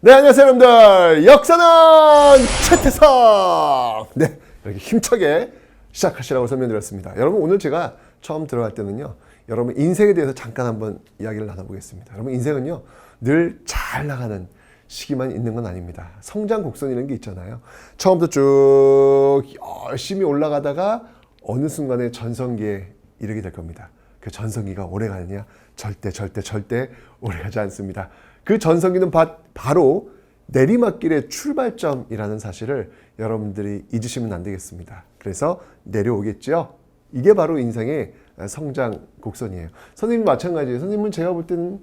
네, 안녕하세요, 여러분들. 역사는 최태성. 네, 이렇게 힘차게 시작하시라고 설명드렸습니다. 여러분, 오늘 제가 처음 들어갈 때는요, 여러분 인생에 대해서 잠깐 한번 이야기를 나눠보겠습니다. 여러분, 인생은요, 늘 잘 나가는 시기만 있는 건 아닙니다. 성장 곡선이라는 게 있잖아요. 처음부터 쭉 열심히 올라가다가 어느 순간에 전성기에 이르게 될 겁니다. 그 전성기가 오래 가느냐? 절대 오래 가지 않습니다. 그 전성기는 바로 내리막길의 출발점이라는 사실을 여러분들이 잊으시면 안 되겠습니다. 그래서 내려오겠죠? 이게 바로 인생의 성장 곡선이에요. 선생님 마찬가지예요. 선생님은 제가 볼 때는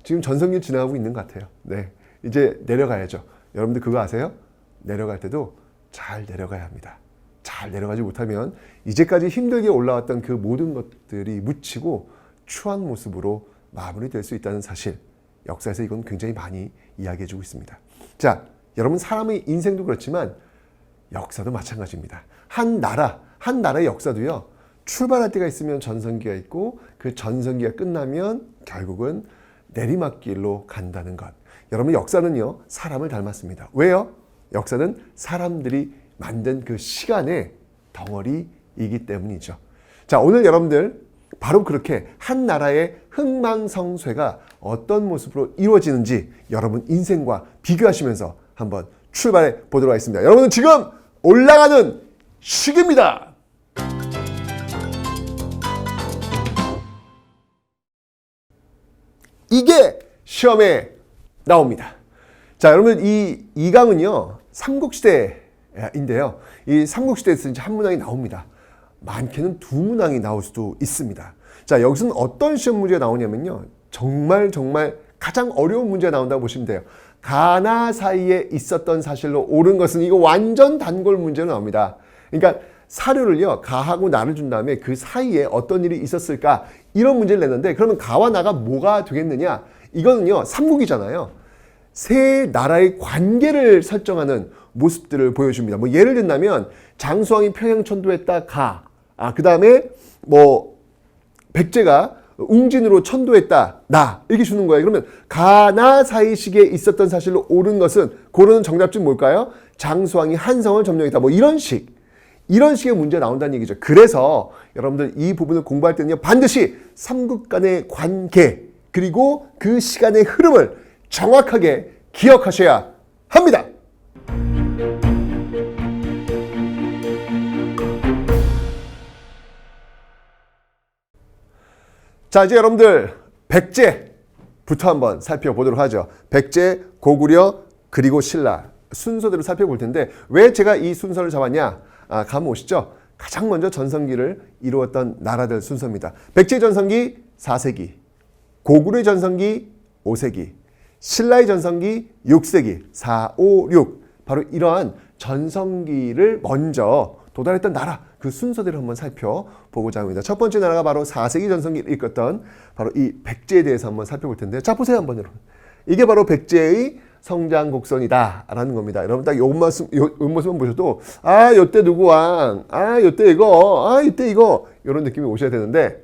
지금 전성기 지나가고 있는 것 같아요. 네, 이제 내려가야죠. 여러분들 그거 아세요? 내려갈 때도 잘 내려가야 합니다. 잘 내려가지 못하면 이제까지 힘들게 올라왔던 그 모든 것들이 묻히고 추한 모습으로 마무리될 수 있다는 사실, 역사에서 이건 굉장히 많이 이야기해주고 있습니다. 자, 여러분, 사람의 인생도 그렇지만 역사도 마찬가지입니다. 한 나라의 역사도요, 출발할 때가 있으면 전성기가 있고 그 전성기가 끝나면 결국은 내리막길로 간다는 것. 여러분, 역사는요, 사람을 닮았습니다. 왜요? 역사는 사람들이 만든 그 시간의 덩어리이기 때문이죠. 자, 오늘 여러분들 바로 그렇게 한 나라의 흥망성쇠가 어떤 모습으로 이루어지는지 여러분 인생과 비교하시면서 한번 출발해 보도록 하겠습니다. 여러분은 지금 올라가는 시기입니다. 이게 시험에 나옵니다. 자, 여러분 이 강은요, 삼국시대인데요. 이 삼국시대에서 이제 한 문항이 나옵니다. 많게는 두 문항이 나올 수도 있습니다. 자, 여기서는 어떤 시험 문제가 나오냐면요, 정말 가장 어려운 문제가 나온다고 보시면 돼요. 가나 사이에 있었던 사실로 옳은 것은, 이거 완전 단골 문제로 나옵니다. 그러니까 사료를요, 가하고 나를 준 다음에 그 사이에 어떤 일이 있었을까, 이런 문제를 냈는데, 그러면 가와 나가 뭐가 되겠느냐? 이거는요, 삼국이잖아요. 세 나라의 관계를 설정하는 모습들을 보여줍니다. 뭐 예를 든다면 장수왕이 평양천도했다, 가. 그 다음에 뭐 백제가 웅진으로 천도했다, 나. 이렇게 주는 거예요. 그러면 가나 사이식에 있었던 사실로 옳은 것은, 고르는 정답지 뭘까요? 장수왕이 한성을 점령했다. 뭐 이런 식의 문제가 나온다는 얘기죠. 그래서 여러분들 이 부분을 공부할 때는요, 반드시 삼국 간의 관계, 그리고 그 시간의 흐름을 정확하게 기억하셔야 합니다. 자, 이제 여러분들 백제부터 한번 살펴보도록 하죠. 백제, 고구려, 그리고 신라 순서대로 살펴볼 텐데, 왜 제가 이 순서를 잡았냐? 감 오시죠? 가장 먼저 전성기를 이루었던 나라들 순서입니다. 백제 전성기 4세기, 고구려의 전성기 5세기, 신라의 전성기 6세기, 4, 5, 6. 바로 이러한 전성기를 먼저 도달했던 나라, 그 순서대로 한번 살펴보고자 합니다. 첫 번째 나라가 바로 4세기 전성기를 이끌었던 바로 이 백제에 대해서 한번 살펴볼 텐데, 자, 보세요 한번 여러분. 이게 바로 백제의 성장 곡선이다 라는 겁니다. 여러분 딱 요 모습만 보셔도, 요때 누구 왕, 요때 이거, 요때 이거, 이런 느낌이 오셔야 되는데,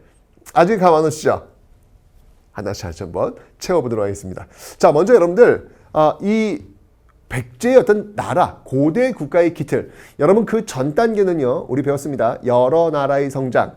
아직 감 안 오시죠? 하나씩 한번 채워보도록 하겠습니다. 자, 먼저 여러분들 이 백제의 어떤 나라, 고대 국가의 기틀, 여러분 그 전 단계는요, 우리 배웠습니다. 여러 나라의 성장.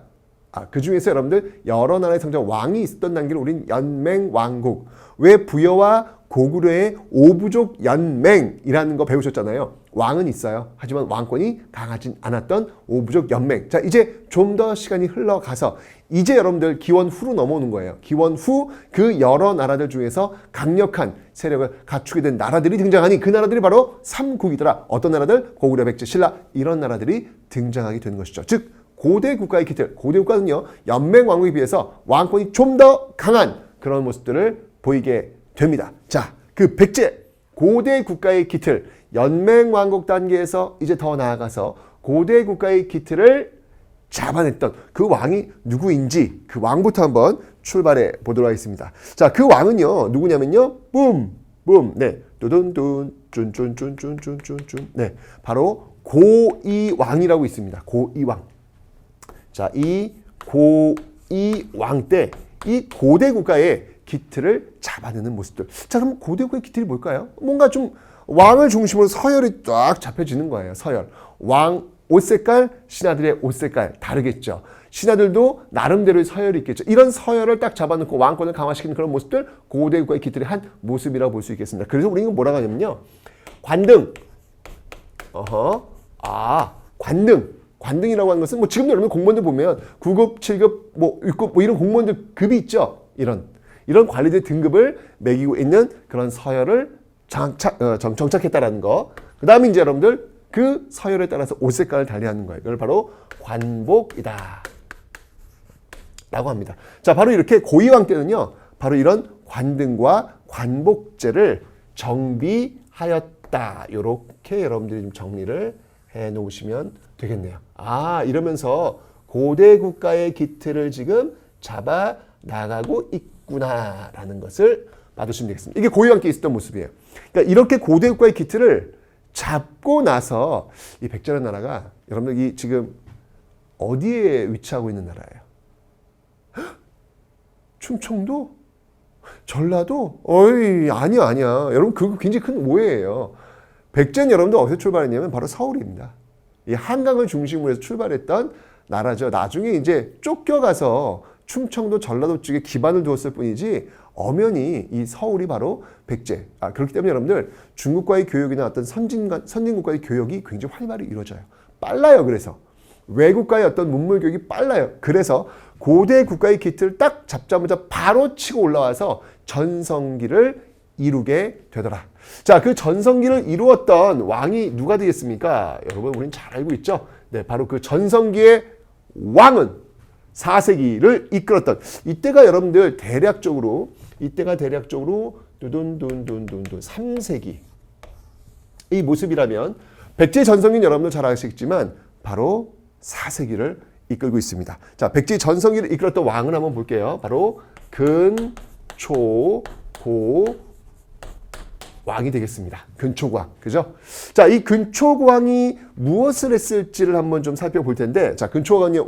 그 중에서 여러분들 여러 나라의 성장, 왕이 있었던 단계를 우린 연맹왕국, 왜 부여와 고구려의 오부족 연맹이라는 거 배우셨잖아요. 왕은 있어요. 하지만 왕권이 강하진 않았던 오부족 연맹. 자, 이제 좀 더 시간이 흘러가서 이제 여러분들 기원 후로 넘어오는 거예요. 기원 후 그 여러 나라들 중에서 강력한 세력을 갖추게 된 나라들이 등장하니, 그 나라들이 바로 삼국이더라. 어떤 나라들? 고구려, 백제, 신라, 이런 나라들이 등장하게 되는 것이죠. 즉 고대 국가의 기틀, 고대 국가는요, 연맹 왕국에 비해서 왕권이 좀 더 강한 그런 모습들을 보이게 됩니다. 자, 그 백제, 고대 국가의 기틀, 연맹 왕국 단계에서 이제 더 나아가서 고대 국가의 기틀을 잡아냈던 그 왕이 누구인지, 그 왕부터 한번 출발해 보도록 하겠습니다. 자, 그 왕은요, 누구냐면요, 네, 두둔둔, 쭌쭌쭌쭌쭌쭌, 네, 바로 고이왕이라고 있습니다. 고이왕. 자, 이 고이왕 때 이 고대 국가의 기틀을 잡아내는 모습들. 자, 그럼 고대국가의 기틀이 뭘까요? 뭔가 좀 왕을 중심으로 서열이 딱 잡혀지는 거예요. 서열. 왕 옷 색깔, 신하들의 옷 색깔 다르겠죠. 신하들도 나름대로의 서열이 있겠죠. 이런 서열을 딱 잡아놓고 왕권을 강화시키는 그런 모습들, 고대국가의 기틀의 한 모습이라고 볼 수 있겠습니다. 그래서 우리는 뭐라고 하냐면요. 관등. 관등. 관등이라고 하는 것은 뭐 지금도 여러분 공무원들 보면 9급, 7급, 뭐 6급 뭐 이런 공무원들 급이 있죠. 이런 관리들 등급을 매기고 있는 그런 서열을 정착했다라는 거. 그 다음에 이제 여러분들 그 서열에 따라서 옷 색깔을 달리하는 거예요. 이걸 바로 관복이다 라고 합니다. 자, 바로 이렇게 고이왕 때는요. 바로 이런 관등과 관복제를 정비하였다. 이렇게 여러분들이 좀 정리를 해 놓으시면 되겠네요. 이러면서 고대 국가의 기틀을 지금 잡아 나가고 있구나라는 것을 봐두시면 되겠습니다. 이게 고이왕 때 있었던 모습이에요. 그러니까 이렇게 고대 국가의 기틀을 잡고 나서 이 백제라는 나라가 여러분들 지금 어디에 위치하고 있는 나라예요? 충청도? 전라도? 아니야. 여러분 그거 굉장히 큰 오해예요. 백제는 여러분들 어디서 출발했냐면 바로 서울입니다. 이 한강을 중심으로 해서 출발했던 나라죠. 나중에 이제 쫓겨가서 충청도, 전라도 쪽에 기반을 두었을 뿐이지 엄연히 이 서울이 바로 백제. 그렇기 때문에 여러분들 중국과의 교역이나 어떤 선진국과의 교역이 굉장히 활발히 이루어져요. 빨라요. 그래서 외국과의 어떤 문물 교육이 빨라요. 그래서 고대 국가의 기틀을 딱 잡자마자 바로 치고 올라와서 전성기를 이루게 되더라. 자, 그 전성기를 이루었던 왕이 누가 되겠습니까? 여러분, 우리는 잘 알고 있죠? 네, 바로 그 전성기의 왕은 4세기를 이끌었던 이때가 여러분들 대략적으로 두둔둔둔둔둔 3세기 이 모습이라면 백제 전성기는 여러분들 잘 아시겠지만 바로 4세기를 이끌고 있습니다. 자, 백제 전성기를 이끌었던 왕을 한번 볼게요. 바로 근초고 왕이 되겠습니다. 근초고왕. 그죠? 자, 이 근초고왕이 무엇을 했을지를 한번 좀 살펴볼 텐데, 자, 근초고왕이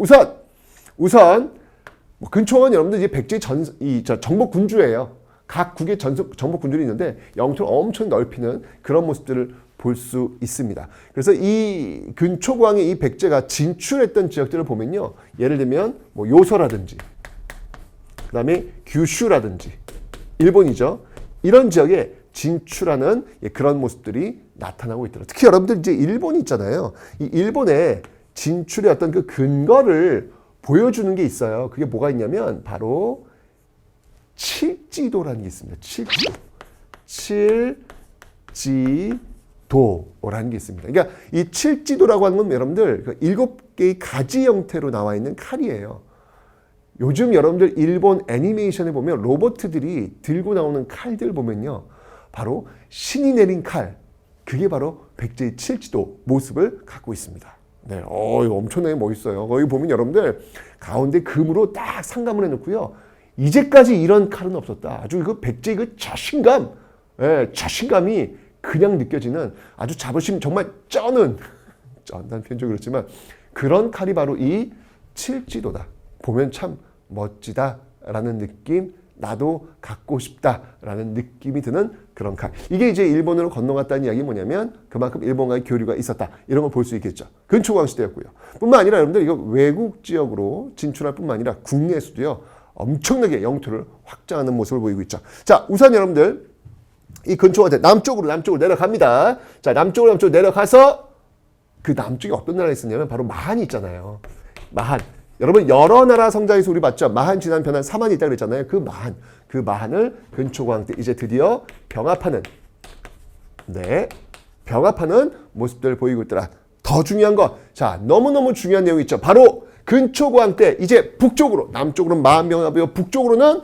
우선 근초고왕은 여러분들 이제 백제 정복군주예요. 각 국의 정복군주들이 있는데 영토를 엄청 넓히는 그런 모습들을 볼 수 있습니다. 그래서 이 근초고왕의 이 백제가 진출했던 지역들을 보면요. 예를 들면 뭐 요서라든지, 그 다음에 규슈라든지, 일본이죠. 이런 지역에 진출하는 그런 모습들이 나타나고 있더라고요. 특히 여러분들 이제 일본이 있잖아요. 이 일본의 진출의 어떤 그 근거를 보여주는 게 있어요. 그게 뭐가 있냐면 바로 칠지도라는 게 있습니다. 칠지도라는 게 있습니다. 그러니까 이 칠지도라고 하는 건 여러분들 그 7개의 가지 형태로 나와 있는 칼이에요. 요즘 여러분들 일본 애니메이션에 보면 로봇들이 들고 나오는 칼들 보면요. 바로 신이 내린 칼, 그게 바로 백제의 칠지도 모습을 갖고 있습니다. 네, 이거 엄청나게 멋있어요. 거기 보면 여러분들 가운데 금으로 딱 상감을 해놓고요. 이제까지 이런 칼은 없었다. 아주 그 백제의 그 자신감, 자신감이 그냥 느껴지는 아주 자부심 정말 쩐다는 표현도 그렇지만 그런 칼이 바로 이 칠지도다. 보면 참 멋지다라는 느낌, 나도 갖고 싶다라는 느낌이 드는 그런 칼. 이게 이제 일본으로 건너갔다는 이야기 뭐냐면 그만큼 일본과의 교류가 있었다. 이런 걸 볼 수 있겠죠. 근초고왕 시대였고요. 뿐만 아니라 여러분들 이거 외국 지역으로 진출할 뿐만 아니라 국내에서도요. 엄청나게 영토를 확장하는 모습을 보이고 있죠. 자, 우선 여러분들 이 근초고왕 남쪽으로 내려갑니다. 자, 남쪽으로 내려가서 그 남쪽에 어떤 나라가 있었냐면 바로 마한이 있잖아요. 마한. 여러분 여러 나라 성장에서 우리 봤죠. 마한 지난 변한 사만이 있다고 그랬잖아요. 그 마한을 근초고왕 때 이제 드디어 병합하는 모습들 보이고 있더라. 더 중요한 거, 자, 너무너무 중요한 내용이 있죠. 바로 근초고왕 때 이제 북쪽으로, 남쪽으로는 마한 병합이고 북쪽으로는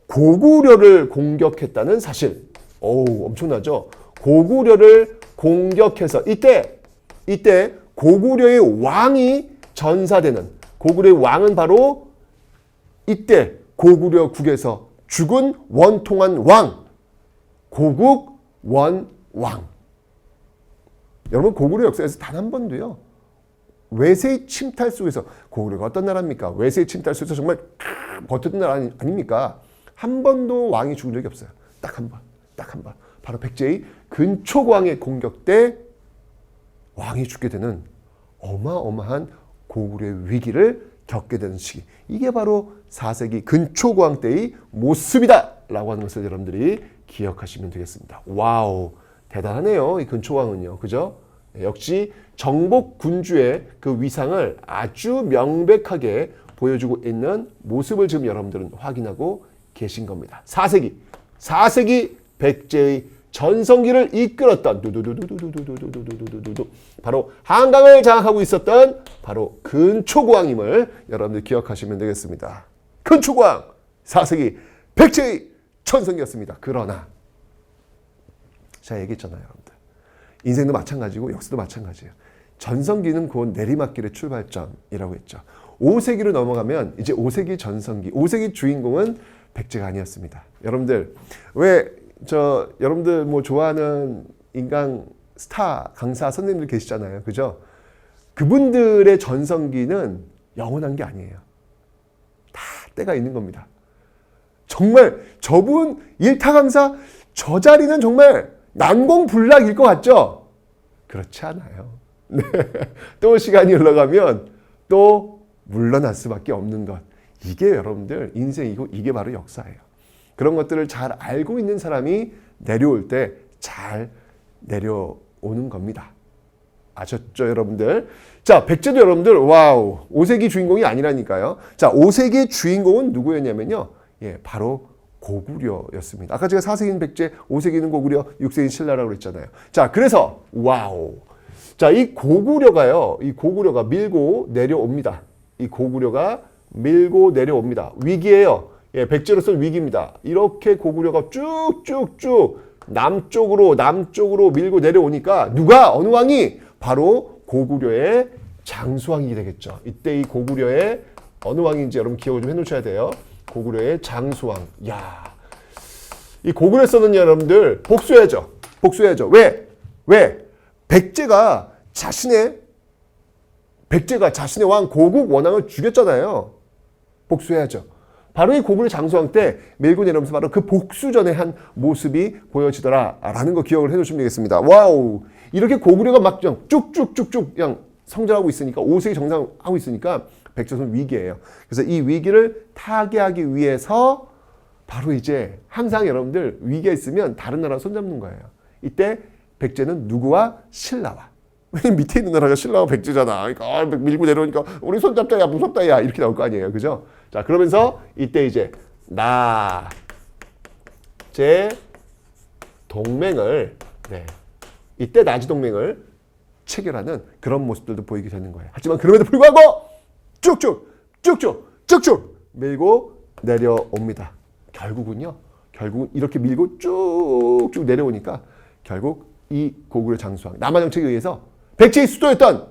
고구려를 공격했다는 사실. 엄청나죠. 고구려를 공격해서 이때 고구려의 왕이 전사되는, 고구려의 왕은 바로 이때 고구려국에서 죽은 원통한 왕, 고국원왕. 여러분 고구려 역사에서 단 한 번도요 외세의 침탈 속에서 고구려가 어떤 나라입니까? 외세의 침탈 속에서 정말 버텼던 나라 아닙니까? 한 번도 왕이 죽은 적이 없어요. 딱 한 번. 딱 한 번. 바로 백제의 근초광의 공격 때 왕이 죽게 되는 어마어마한 고구려의 위기를 겪게 되는 시기. 이게 바로 4세기 근초광 때의 모습이다 라고 하는 것을 여러분들이 기억하시면 되겠습니다. 와우, 대단하네요. 이 근초광은요. 그죠? 역시 정복 군주의 그 위상을 아주 명백하게 보여주고 있는 모습을 지금 여러분들은 확인하고 계신 겁니다. 4세기 백제의 전성기를 이끌었던 두두두두두두두두두두두두 바로 한강을 장악하고 있었던 바로 근초광임을 여러분들 기억하시면 되겠습니다. 근초광 4세기 백제의 전성기였습니다. 그러나 제가 얘기했잖아요, 여러분들. 인생도 마찬가지고 역사도 마찬가지예요. 전성기는 곧 내리막길의 출발점이라고 했죠. 5세기로 넘어가면 이제 5세기 전성기, 5세기 주인공은 백제가 아니었습니다. 여러분들 여러분들 뭐 좋아하는 인강 스타 강사 선생님들 계시잖아요, 그죠? 그분들의 전성기는 영원한 게 아니에요. 다 때가 있는 겁니다. 정말 저분 일타 강사 저 자리는 정말 난공불락일 것 같죠? 그렇지 않아요. 네. 또 시간이 흘러가면 또 물러날 수밖에 없는 것. 이게 여러분들 인생이고 이게 바로 역사예요. 그런 것들을 잘 알고 있는 사람이 내려올 때 잘 내려오는 겁니다. 아셨죠, 여러분들? 자, 백제도 여러분들, 와우, 5세기 주인공이 아니라니까요. 자, 5세기 주인공은 누구였냐면요. 예, 바로 고구려였습니다. 아까 제가 4세기는 백제, 5세기는 고구려, 6세기는 신라라고 그랬잖아요. 자, 그래서, 와우. 자, 이 고구려가 밀고 내려옵니다. 이 고구려가 밀고 내려옵니다. 위기예요. 예, 백제로서는 위기입니다. 이렇게 고구려가 쭉쭉쭉 남쪽으로 밀고 내려오니까 어느 왕이? 바로 고구려의 장수왕이 되겠죠. 이때 이 고구려의 어느 왕인지 여러분 기억을 좀 해놓으셔야 돼요. 고구려의 장수왕. 야, 이 고구려에서는 여러분들 복수해야죠. 왜? 백제가 자신의 왕 고국 원왕을 죽였잖아요. 복수해야죠. 바로 이 고구려 장수왕 때 밀고 내려오면서 바로 그 복수전의 한 모습이 보여지더라라는 거 기억을 해놓으시면 되겠습니다. 와우, 이렇게 고구려가 막 쭉쭉쭉쭉 그냥 성장하고 있으니까 5세기 정상하고 있으니까 백제는 위기예요. 그래서 이 위기를 타개하기 위해서 바로 이제 항상 여러분들 위기가 있으면 다른 나라 손잡는 거예요. 이때 백제는 누구와? 신라와. 왜냐면 밑에 있는 나라가 신라와 백제잖아. 그러니까 밀고 내려오니까 우리 손잡자, 야 무섭다, 야 이렇게 나올 거 아니에요, 그죠? 자, 그러면서 이때 이제 나제 동맹을 이때 나지 동맹을 체결하는 그런 모습들도 보이게 되는 거예요. 하지만 그럼에도 불구하고 쭉쭉 밀고 내려옵니다. 결국은 이렇게 밀고 쭉쭉 내려오니까 결국 이 고구려 장수왕 남한 정책에 의해서 백제의 수도였던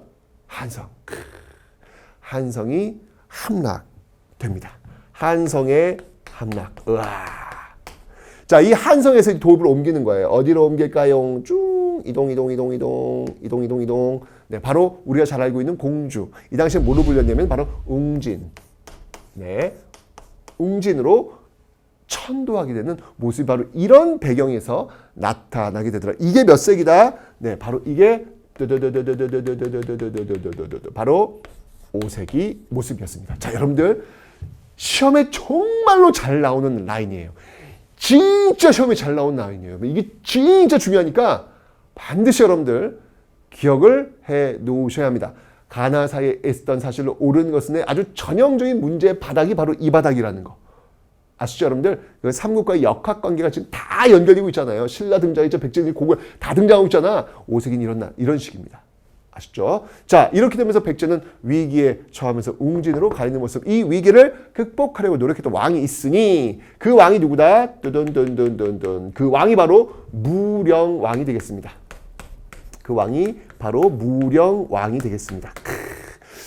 한성이 함락됩니다. 한성의 함락. 으아. 자, 이 한성에서 도읍을 옮기는 거예요. 어디로 옮길까요? 쭉 이동. 네, 바로 우리가 잘 알고 있는 공주. 이 당시에 뭐로 불렸냐면 바로 웅진. 네, 웅진으로 천도하게 되는 모습이 바로 이런 배경에서 나타나게 되더라. 이게 몇 세기다? 네, 바로 이게 바로 5세기 모습이었습니다. 자, 여러분들 시험에 정말로 잘 나오는 라인이에요. 진짜 시험에 잘 나온 라인이에요. 이게 진짜 중요하니까 반드시 여러분들 기억을 해 놓으셔야 합니다. 가나 사이에 있었던 사실을 옳은 것은 아주 전형적인 문제의 바닥이 바로 이 바닥이라는 거. 아시죠, 여러분들? 그 삼국과의 역학관계가 지금 다 연결되고 있잖아요. 신라 등장했죠. 백제들이 고구려 다 등장하고 있잖아. 5세기는 이런 식입니다. 아시죠? 자, 이렇게 되면서 백제는 위기에 처하면서 웅진으로 가 있는 모습. 이 위기를 극복하려고 노력했던 왕이 있으니 그 왕이 누구다? 뚜둔. 그 왕이 바로 무령왕이 되겠습니다. 그 왕이 바로 무령왕이 되겠습니다.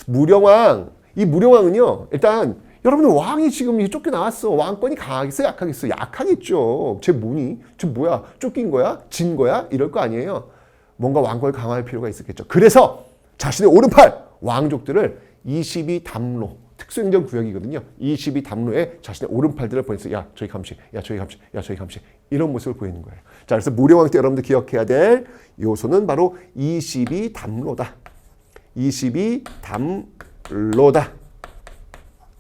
무령왕. 이 무령왕은요, 일단 여러분들 왕이 지금 쫓겨나왔어. 왕권이 강하겠어? 약하겠어? 약하겠죠. 쟤 뭐니? 쟤 뭐야? 쫓긴 거야? 진 거야? 이럴 거 아니에요. 뭔가 왕권을 강화할 필요가 있었겠죠. 그래서 자신의 왕족들을 22담로 특수행정구역이거든요. 22담로에 자신의 오른팔들을 보내서 야 저기 감시, 야 저기 감시, 야 저기 감시 이런 모습을 보이는 거예요. 자, 그래서 무령왕 때 여러분들 기억해야 될 요소는 바로 22담로다. 22담로다.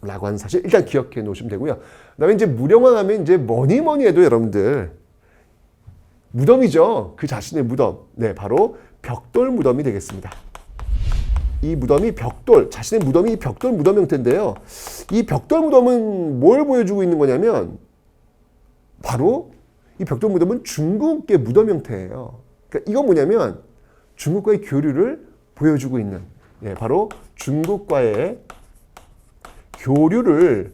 라고 하는 사실 일단 기억해 놓으시면 되고요. 그다음에 이제 무령왕 하면 이제 뭐니 해도 여러분들 무덤이죠. 그 자신의 무덤. 네, 바로 벽돌 무덤이 되겠습니다. 이 무덤이 벽돌, 자신의 무덤이 벽돌 무덤 형태인데요. 이 벽돌 무덤은 뭘 보여주고 있는 거냐면 바로 이 벽돌 무덤은 중국의 무덤 형태예요. 그러니까 이건 뭐냐면 중국과의 교류를 보여주고 있는, 예, 바로 중국과의 교류를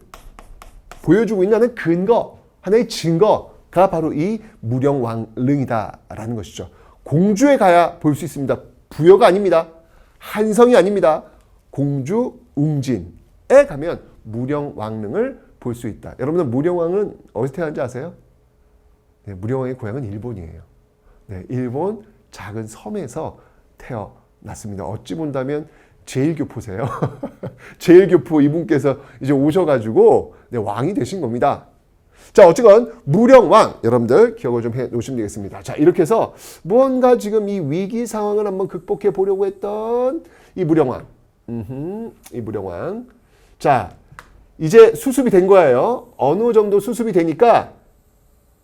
보여주고 있는 근거, 하나의 증거가 바로 이 무령왕릉이다라는 것이죠. 공주에 가야 볼 수 있습니다. 부여가 아닙니다. 한성이 아닙니다. 공주 웅진에 가면 무령왕릉을 볼 수 있다. 여러분들 무령왕은 어디서 태어난지 아세요? 네, 무령왕의 고향은 일본이에요. 네, 일본 작은 섬에서 태어났습니다. 어찌 본다면 제일교포세요. 제일교포 이분께서 이제 오셔가지고 네, 왕이 되신 겁니다. 자, 어쨌건 무령왕 여러분들 기억을 좀 해 놓으시면 되겠습니다. 자, 이렇게 해서 무언가 지금 이 위기 상황을 한번 극복해 보려고 했던 이 무령왕. 이 무령왕. 자, 이제 수습이 된 거예요. 어느 정도 수습이 되니까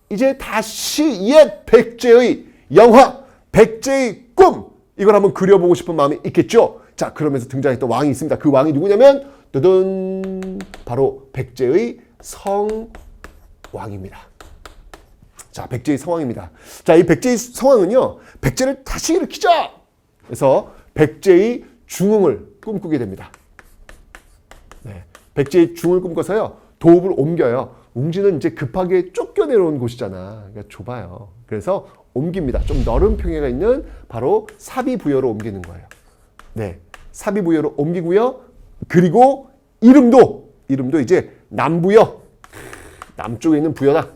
이제 다시 옛 백제의 영화, 백제의 꿈 이걸 한번 그려보고 싶은 마음이 있겠죠. 자, 그러면서 등장했던 왕이 있습니다. 그 왕이 누구냐면 뜨든 바로 백제의 성왕입니다. 자, 백제의 성왕입니다. 자, 이 백제의 성왕은요, 백제를 다시 일으키자! 그래서 백제의 중흥을 꿈꾸게 됩니다. 네, 백제의 중흥을 꿈꿔서요, 도읍을 옮겨요. 웅진은 이제 급하게 쫓겨내려온 곳이잖아. 그러니까 좁아요. 그래서 옮깁니다. 좀 넓은 평야가 있는 바로 사비부여로 옮기는 거예요. 네, 사비부여로 옮기고요. 그리고 이름도 이제 남부여. 남쪽에 있는 부여다.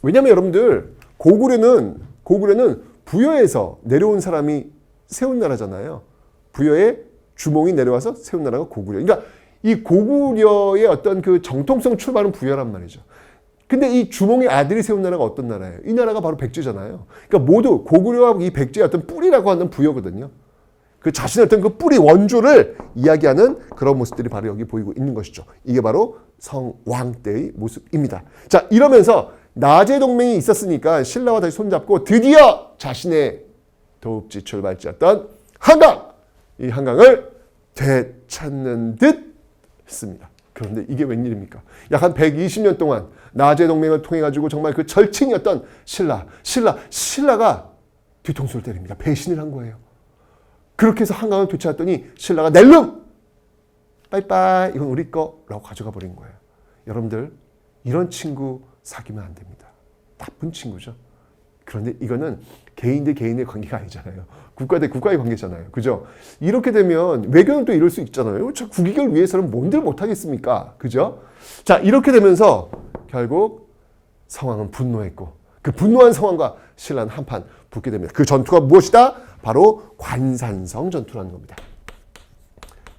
왜냐면 여러분들 고구려는 부여에서 내려온 사람이 세운 나라잖아요. 부여에 주몽이 내려와서 세운 나라가 고구려. 그러니까 이 고구려의 어떤 그 정통성 출발은 부여란 말이죠. 근데 이 주몽의 아들이 세운 나라가 어떤 나라예요? 이 나라가 바로 백제잖아요. 그러니까 모두 고구려와 이 백제의 어떤 뿌리라고 하는 부여거든요. 그 자신의 어떤 그 뿌리 원조를 이야기하는 그런 모습들이 바로 여기 보이고 있는 것이죠. 이게 바로 성왕 때의 모습입니다. 자, 이러면서 나제 동맹이 있었으니까 신라와 다시 손잡고 드디어 자신의 도읍지 출발지였던 한강! 이 한강을 되찾는 듯 했습니다. 그런데 이게 웬일입니까? 약 한 120년 동안 나제 동맹을 통해 가지고 정말 그 절친이었던 신라가 뒤통수를 때립니다. 배신을 한 거예요. 그렇게 해서 한강을 되찾았더니 신라가 낼름! 빠이빠이 이건 우리 거라고 가져가 버린 거예요. 여러분들 이런 친구 사귀면 안 됩니다. 나쁜 친구죠. 그런데 이거는 개인 대 개인의 관계가 아니잖아요. 국가 대 국가의 관계잖아요. 그죠? 이렇게 되면 외교는 또 이럴 수 있잖아요. 저 국익을 위해서는 뭔들 못하겠습니까? 그죠? 자, 이렇게 되면서 결국 성왕은 분노했고 그 분노한 성왕과 신라는 한판 붙게 됩니다. 그 전투가 무엇이다? 바로 관산성 전투라는 겁니다.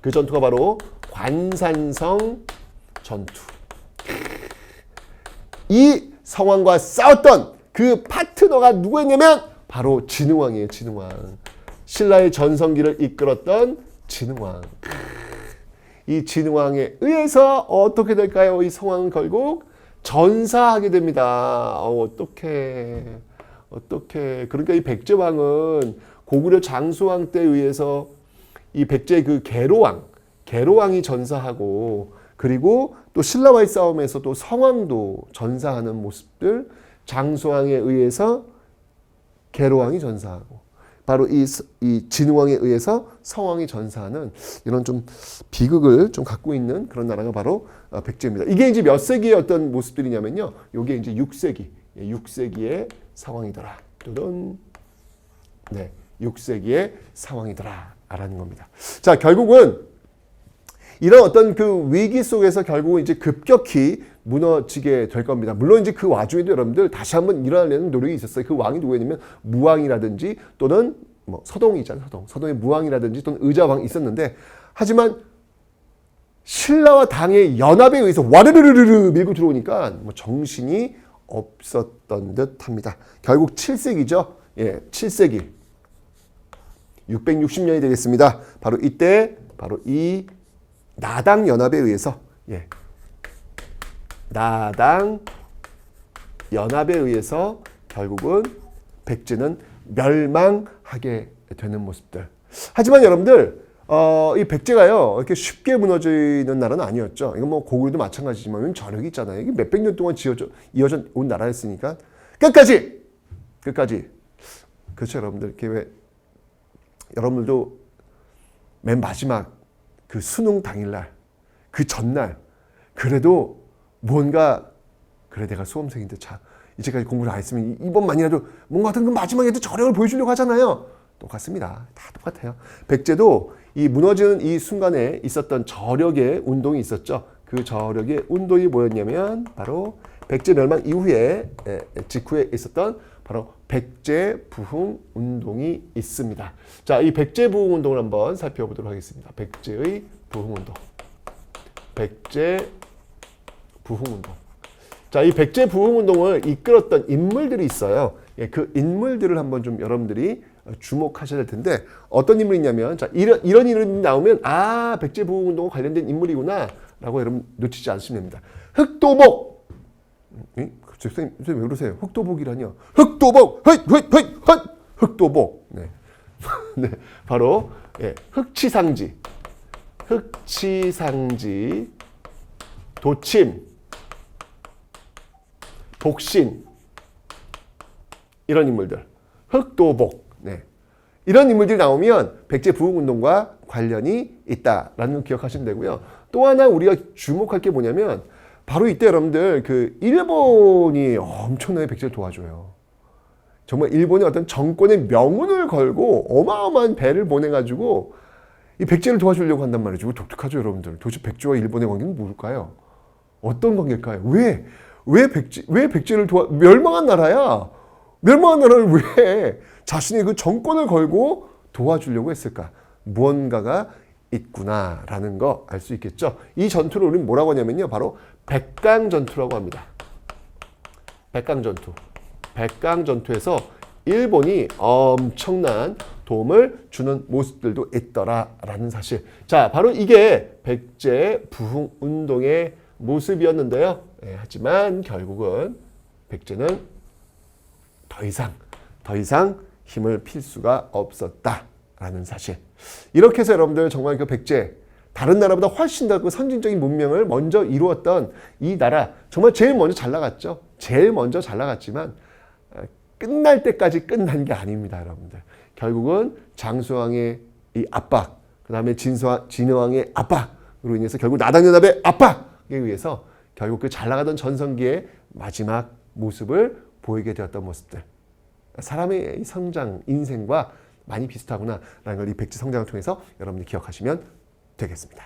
그 전투가 바로 관산성 전투. 이 성왕과 싸웠던 그 파트너가 누구였냐면 바로 진흥왕이에요. 진흥왕. 신라의 전성기를 이끌었던 진흥왕. 이 진흥왕에 의해서 어떻게 될까요? 이 성왕은 결국 전사하게 됩니다. 어떡해. 그러니까 이 백제왕은 고구려 장수왕 때에 의해서 이 백제의 그 계로왕이 전사하고 그리고 또 신라와의 싸움에서 또 성왕도 전사하는 모습들, 장수왕에 의해서 계로왕이 전사하고 바로 이 진흥왕에 의해서 성왕이 전사하는 이런 좀 비극을 좀 갖고 있는 그런 나라가 바로 백제입니다. 이게 이제 몇 세기의 어떤 모습들이냐면요. 이게 이제 6세기의 상황이더라. 네, 6세기의 상황이더라라는 겁니다. 자, 결국은 이런 어떤 그 위기 속에서 결국은 이제 급격히 무너지게 될 겁니다. 물론 이제 그 와중에도 여러분들 다시 한번 일어나려는 노력이 있었어요. 그 왕이 누구였냐면 무왕이라든지 또는 뭐 서동이 있잖아요. 서동에 무왕이라든지 또는 의자왕이 있었는데 하지만 신라와 당의 연합에 의해서 와르르르르 밀고 들어오니까 뭐 정신이 없었던 듯합니다. 결국 7세기죠. 예, 7세기 660년이 되겠습니다. 바로 이때 바로 이 나당 연합에 의해서 나당 연합에 의해서 결국은 백제는 멸망하게 되는 모습들. 하지만 여러분들 이 백제가요 이렇게 쉽게 무너지는 나라는 아니었죠. 이건 뭐 고구려도 마찬가지지만 저력이 있잖아요. 이게 몇백 년 동안 이어져 온 나라였으니까 끝까지 그렇죠. 여러분들 이렇게 왜 여러분들도 맨 마지막 그 수능 당일날 그 전날 그래도 뭔가 그래 내가 수험생인데 자 이제까지 공부를 안 했으면 이번만이라도 뭔가 어떤 그 마지막에도 저력을 보여주려고 하잖아요. 똑같습니다. 다 똑같아요. 백제도 이 무너지는 이 순간에 있었던 저력의 운동이 있었죠. 그 저력의 운동이 뭐였냐면 바로 백제 멸망 이후에 직후에 있었던 바로 백제 부흥 운동이 있습니다. 자, 이 백제 부흥 운동을 한번 살펴보도록 하겠습니다. 백제의 부흥 운동. 백제 부흥 운동. 자, 이 백제 부흥 운동을 이끌었던 인물들이 있어요. 그 인물들을 한번 좀 여러분들이 주목하셔야 될 텐데 어떤 인물이냐면 자, 이런 이름이 나오면 아, 백제 부흥 운동과 관련된 인물이구나라고 여러분 놓치지 않으시면 됩니다. 흑도복. 선생님 왜 그러세요? 흑도복이라뇨? 흑도복, 흑도복. 네, 네, 바로 흑치상지, 도침, 복신 이런 인물들, 흑도복. 네, 이런 인물들이 나오면 백제 부흥 운동과 관련이 있다라는 걸 기억하시면 되고요. 또 하나 우리가 주목할 게 뭐냐면. 바로 이때 여러분들 그 일본이 엄청나게 백제를 도와줘요. 정말 일본이 어떤 정권의 명운을 걸고 어마어마한 배를 보내가지고 이 백제를 도와주려고 한단 말이죠. 독특하죠, 여러분들. 도대체 백제와 일본의 관계는 뭘까요? 어떤 관계일까요? 왜 백제를 멸망한 나라야? 멸망한 나라를 왜 자신의 그 정권을 걸고 도와주려고 했을까? 무언가가 있구나라는 거 알 수 있겠죠. 이 전투를 우리는 뭐라고 하냐면요. 바로 백강전투라고 합니다. 백강전투에서 일본이 엄청난 도움을 주는 모습들도 있더라라는 사실. 자, 바로 이게 백제 부흥 운동의 모습이었는데요. 하지만 결국은 백제는 더 이상 힘을 필 수가 없었다라는 사실. 이렇게 해서 여러분들 정말 그 백제 다른 나라보다 훨씬 더 그 선진적인 문명을 먼저 이루었던 이 나라 정말 제일 먼저 잘 나갔죠. 제일 먼저 잘 나갔지만 끝날 때까지 끝난 게 아닙니다, 여러분들. 결국은 장수왕의 이 압박, 그 다음에 진흥왕의 압박으로 인해서 결국 나당연합의 압박에 의해서 결국 그 잘 나가던 전성기의 마지막 모습을 보이게 되었던 모습들. 사람의 성장, 인생과 많이 비슷하구나라는 걸 이 백제 성장을 통해서 여러분들이 기억하시면 되겠습니다.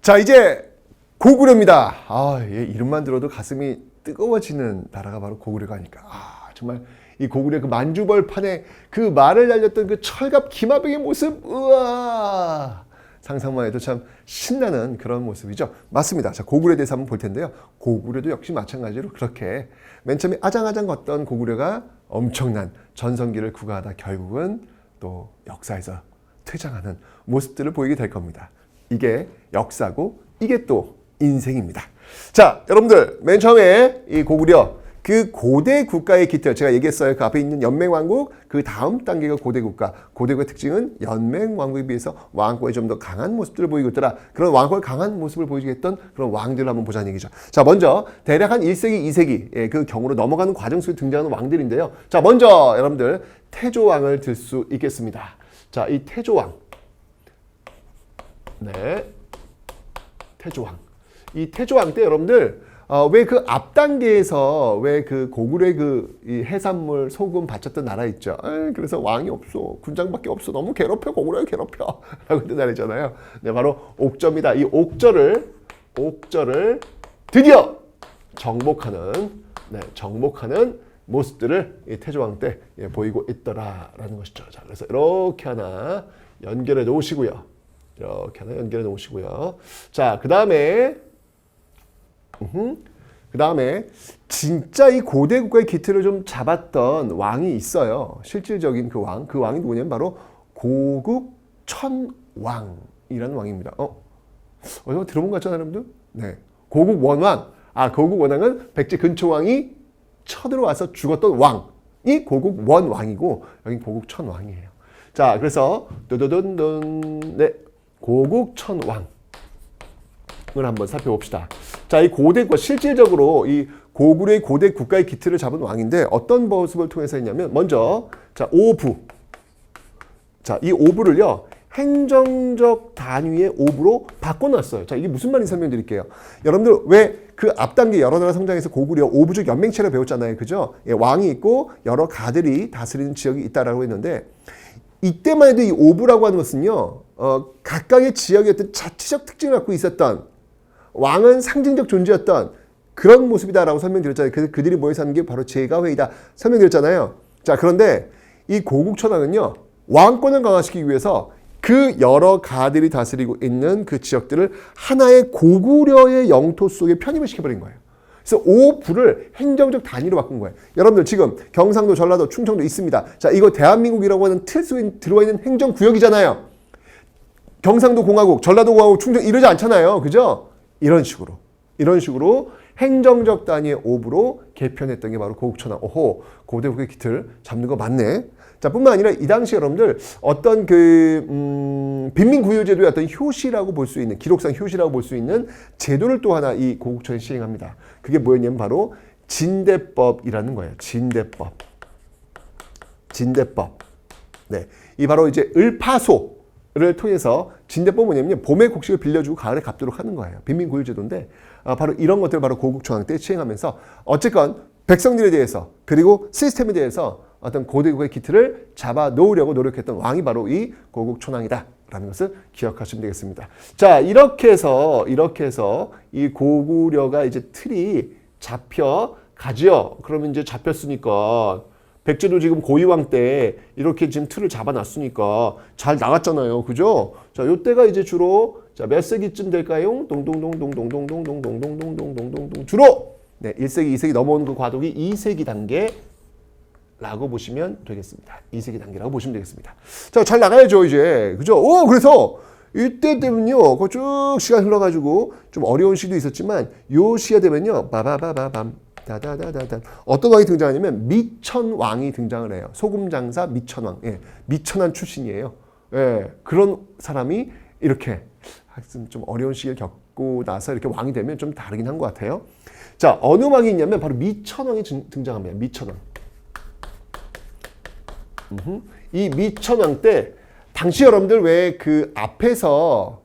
자, 이제 고구려입니다. 얘 이름만 들어도 가슴이 뜨거워지는 나라가 바로 고구려가 아닐까. 정말 이 고구려 그 만주벌판에 그 말을 날렸던 그 철갑 기마병의 모습, 우와! 상상만 해도 참 신나는 그런 모습이죠. 맞습니다. 자, 고구려에 대해서 한번 볼 텐데요. 고구려도 역시 마찬가지로 그렇게 맨 처음에 아장아장 걷던 고구려가 엄청난 전성기를 구가하다 결국은 또 역사에서 퇴장하는 모습들을 보이게 될 겁니다. 이게 역사고 이게 또 인생입니다. 자, 여러분들 맨 처음에 이 고구려 그 고대 국가의 깃털 제가 얘기했어요. 그 앞에 있는 연맹왕국 그 다음 단계가 고대 국가. 고대국의 특징은 연맹왕국에 비해서 왕권이 좀 더 강한 모습들을 보이고 있더라. 그런 왕권이 강한 모습을 보이게 했던 그런 왕들을 한번 보자는 얘기죠. 자, 먼저 대략 한 1세기, 2세기 그 경우로 넘어가는 과정 속에 등장하는 왕들인데요. 자, 먼저 여러분들 태조왕을 들 수 있겠습니다. 자, 이 태조왕. 네, 태조왕. 이 태조왕 때 여러분들 왜 그 앞 단계에서 왜 그 고구려의 그 이 해산물 소금 바쳤던 나라 있죠. 그래서 왕이 없어, 군장밖에 없어, 너무 괴롭혀, 고구려 괴롭혀 라고 했던 나라잖아요. 네, 바로 옥저입니다. 이 옥저를 드디어 정복하는 정복하는 모습들을 이 태조왕 때 보이고 있더라라는 것이죠. 자, 그래서 이렇게 하나 연결해 놓으시고요. 이렇게 하나 연결해 놓으시고요. 자, 그 다음에 진짜 이 고대 국가의 기틀을 좀 잡았던 왕이 있어요. 실질적인 그 왕이 누구냐면 바로 고국천왕이라는 왕입니다. 어디서 들어본 것 같잖아요, 여러분들? 네. 고국원왕. 고국원왕은 백제 근초왕이 쳐들어와서 죽었던 왕이 고국원왕이고, 여긴 고국천왕이에요. 자, 그래서 고국천왕을 한번 살펴봅시다. 자, 이 고대 국가, 실질적으로 이 고구려의 고대 국가의 기틀을 잡은 왕인데 어떤 모습을 통해서 했냐면, 먼저 자, 오부. 자, 이 오부를요, 행정적 단위의 오부로 바꿔놨어요. 자, 이게 무슨 말인지 설명드릴게요. 여러분들 왜 그 앞단계 여러 나라 성장에서 고구려 오부족 연맹체를 배웠잖아요. 그죠? 왕이 있고 여러 가들이 다스리는 지역이 있다라고 했는데, 이때만 해도 이 오부라고 하는 것은요, 각각의 지역의 어떤 자치적 특징을 갖고 있었던, 왕은 상징적 존재였던 그런 모습이다라고 설명드렸잖아요. 그래서 그들이 모여서 하는 게 바로 제가회의다 설명드렸잖아요. 자, 그런데 이 고국천왕은요, 왕권을 강화시키기 위해서 그 여러 가들이 다스리고 있는 그 지역들을 하나의 고구려의 영토 속에 편입을 시켜버린 거예요. 그래서 오부를 행정적 단위로 바꾼 거예요. 여러분들 지금 경상도, 전라도, 충청도 있습니다. 자, 이거 대한민국이라고 하는 틀 속에 들어와 있는 행정구역이잖아요. 경상도 공화국, 전라도 공화국, 충청 이러지 않잖아요. 그죠? 이런 식으로 행정적 단위의 오부로 개편했던 게 바로 고국천왕. 오호, 고대국의 기틀 잡는 거 맞네. 자, 뿐만 아니라 이 당시 여러분들 어떤 빈민구유제도의 어떤 효시라고 볼 수 있는, 기록상 효시라고 볼 수 있는 제도를 또 하나 이 고국천이 시행합니다. 그게 뭐였냐면 바로 진대법이라는 거예요. 진대법. 네. 이 바로 이제 을파소를 통해서, 진대법은 뭐냐면요, 봄에 곡식을 빌려주고 가을에 갚도록 하는 거예요. 빈민구유제도인데, 바로 이런 것들을 바로 고국천왕 때 시행하면서 어쨌건 백성들에 대해서, 그리고 시스템에 대해서 어떤 고대국의 기틀을 잡아 놓으려고 노력했던 왕이 바로 이 고국천왕이다라는 것을 기억하시면 되겠습니다. 자, 이렇게 해서 이 고구려가 이제 틀이 잡혀가죠. 그러면 이제 잡혔으니까 백제도 지금 고이왕 때 이렇게 지금 틀을 잡아놨으니까 잘 나갔잖아요. 그죠? 자, 요때가 이제 주로 몇 세기쯤 될까요? 동동동동동동동동동동동동동동동 주로 1세기, 2세기 넘어오는 그 과도기 2세기 단계라고 보시면 되겠습니다. 2세기 단계라고 보시면 되겠습니다. 자, 잘 나가야죠, 이제. 그죠? 그래서 이때 되면요, 그 쭉 시간 흘러가지고 좀 어려운 시도 있었지만 요 시가 되면요, 바바바바밤 다다다다다 어떤 왕이 등장하냐면 미천왕이 등장을 해요. 소금장사 미천왕. 미천한 출신이에요. 그런 사람이 이렇게 좀 어려운 시기를 겪고 나서 이렇게 왕이 되면 좀 다르긴 한 것 같아요. 자, 어느 왕이 있냐면 바로 미천왕이 등장합니다. 미천왕. 이 미천왕 때 당시 여러분들 왜 그 앞에서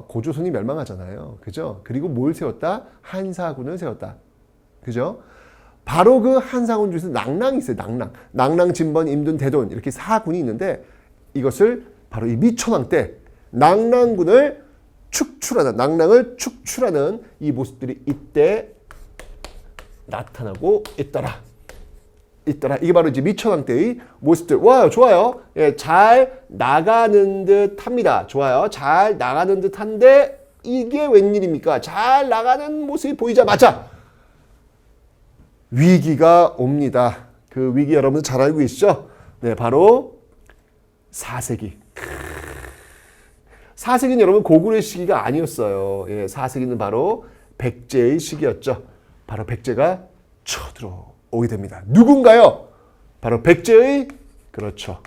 고조선이 멸망하잖아요. 그죠? 그리고 뭘 세웠다? 한사군을 세웠다. 그죠? 바로 그 한사군 중에서 낭랑이 있어요. 낭랑, 진번, 임둔, 대돈 이렇게 4군이 있는데, 이것을 바로 이 미천왕 때 낭랑을 축출하는 이 모습들이 이때 나타나고 있더라. 이게 바로 이제 미천왕 때의 모습들. 와, 좋아요. 잘 나가는 듯 합니다. 좋아요. 잘 나가는 듯 한데, 이게 웬일입니까? 잘 나가는 모습이 보이자마자 위기가 옵니다. 그 위기 여러분들 잘 알고 계시죠? 네, 바로 4세기. 4세기는 여러분 고구려의 시기가 아니었어요. 4세기는 바로 백제의 시기였죠. 바로 백제가 쳐들어오게 됩니다. 누군가요? 바로 백제의, 그렇죠,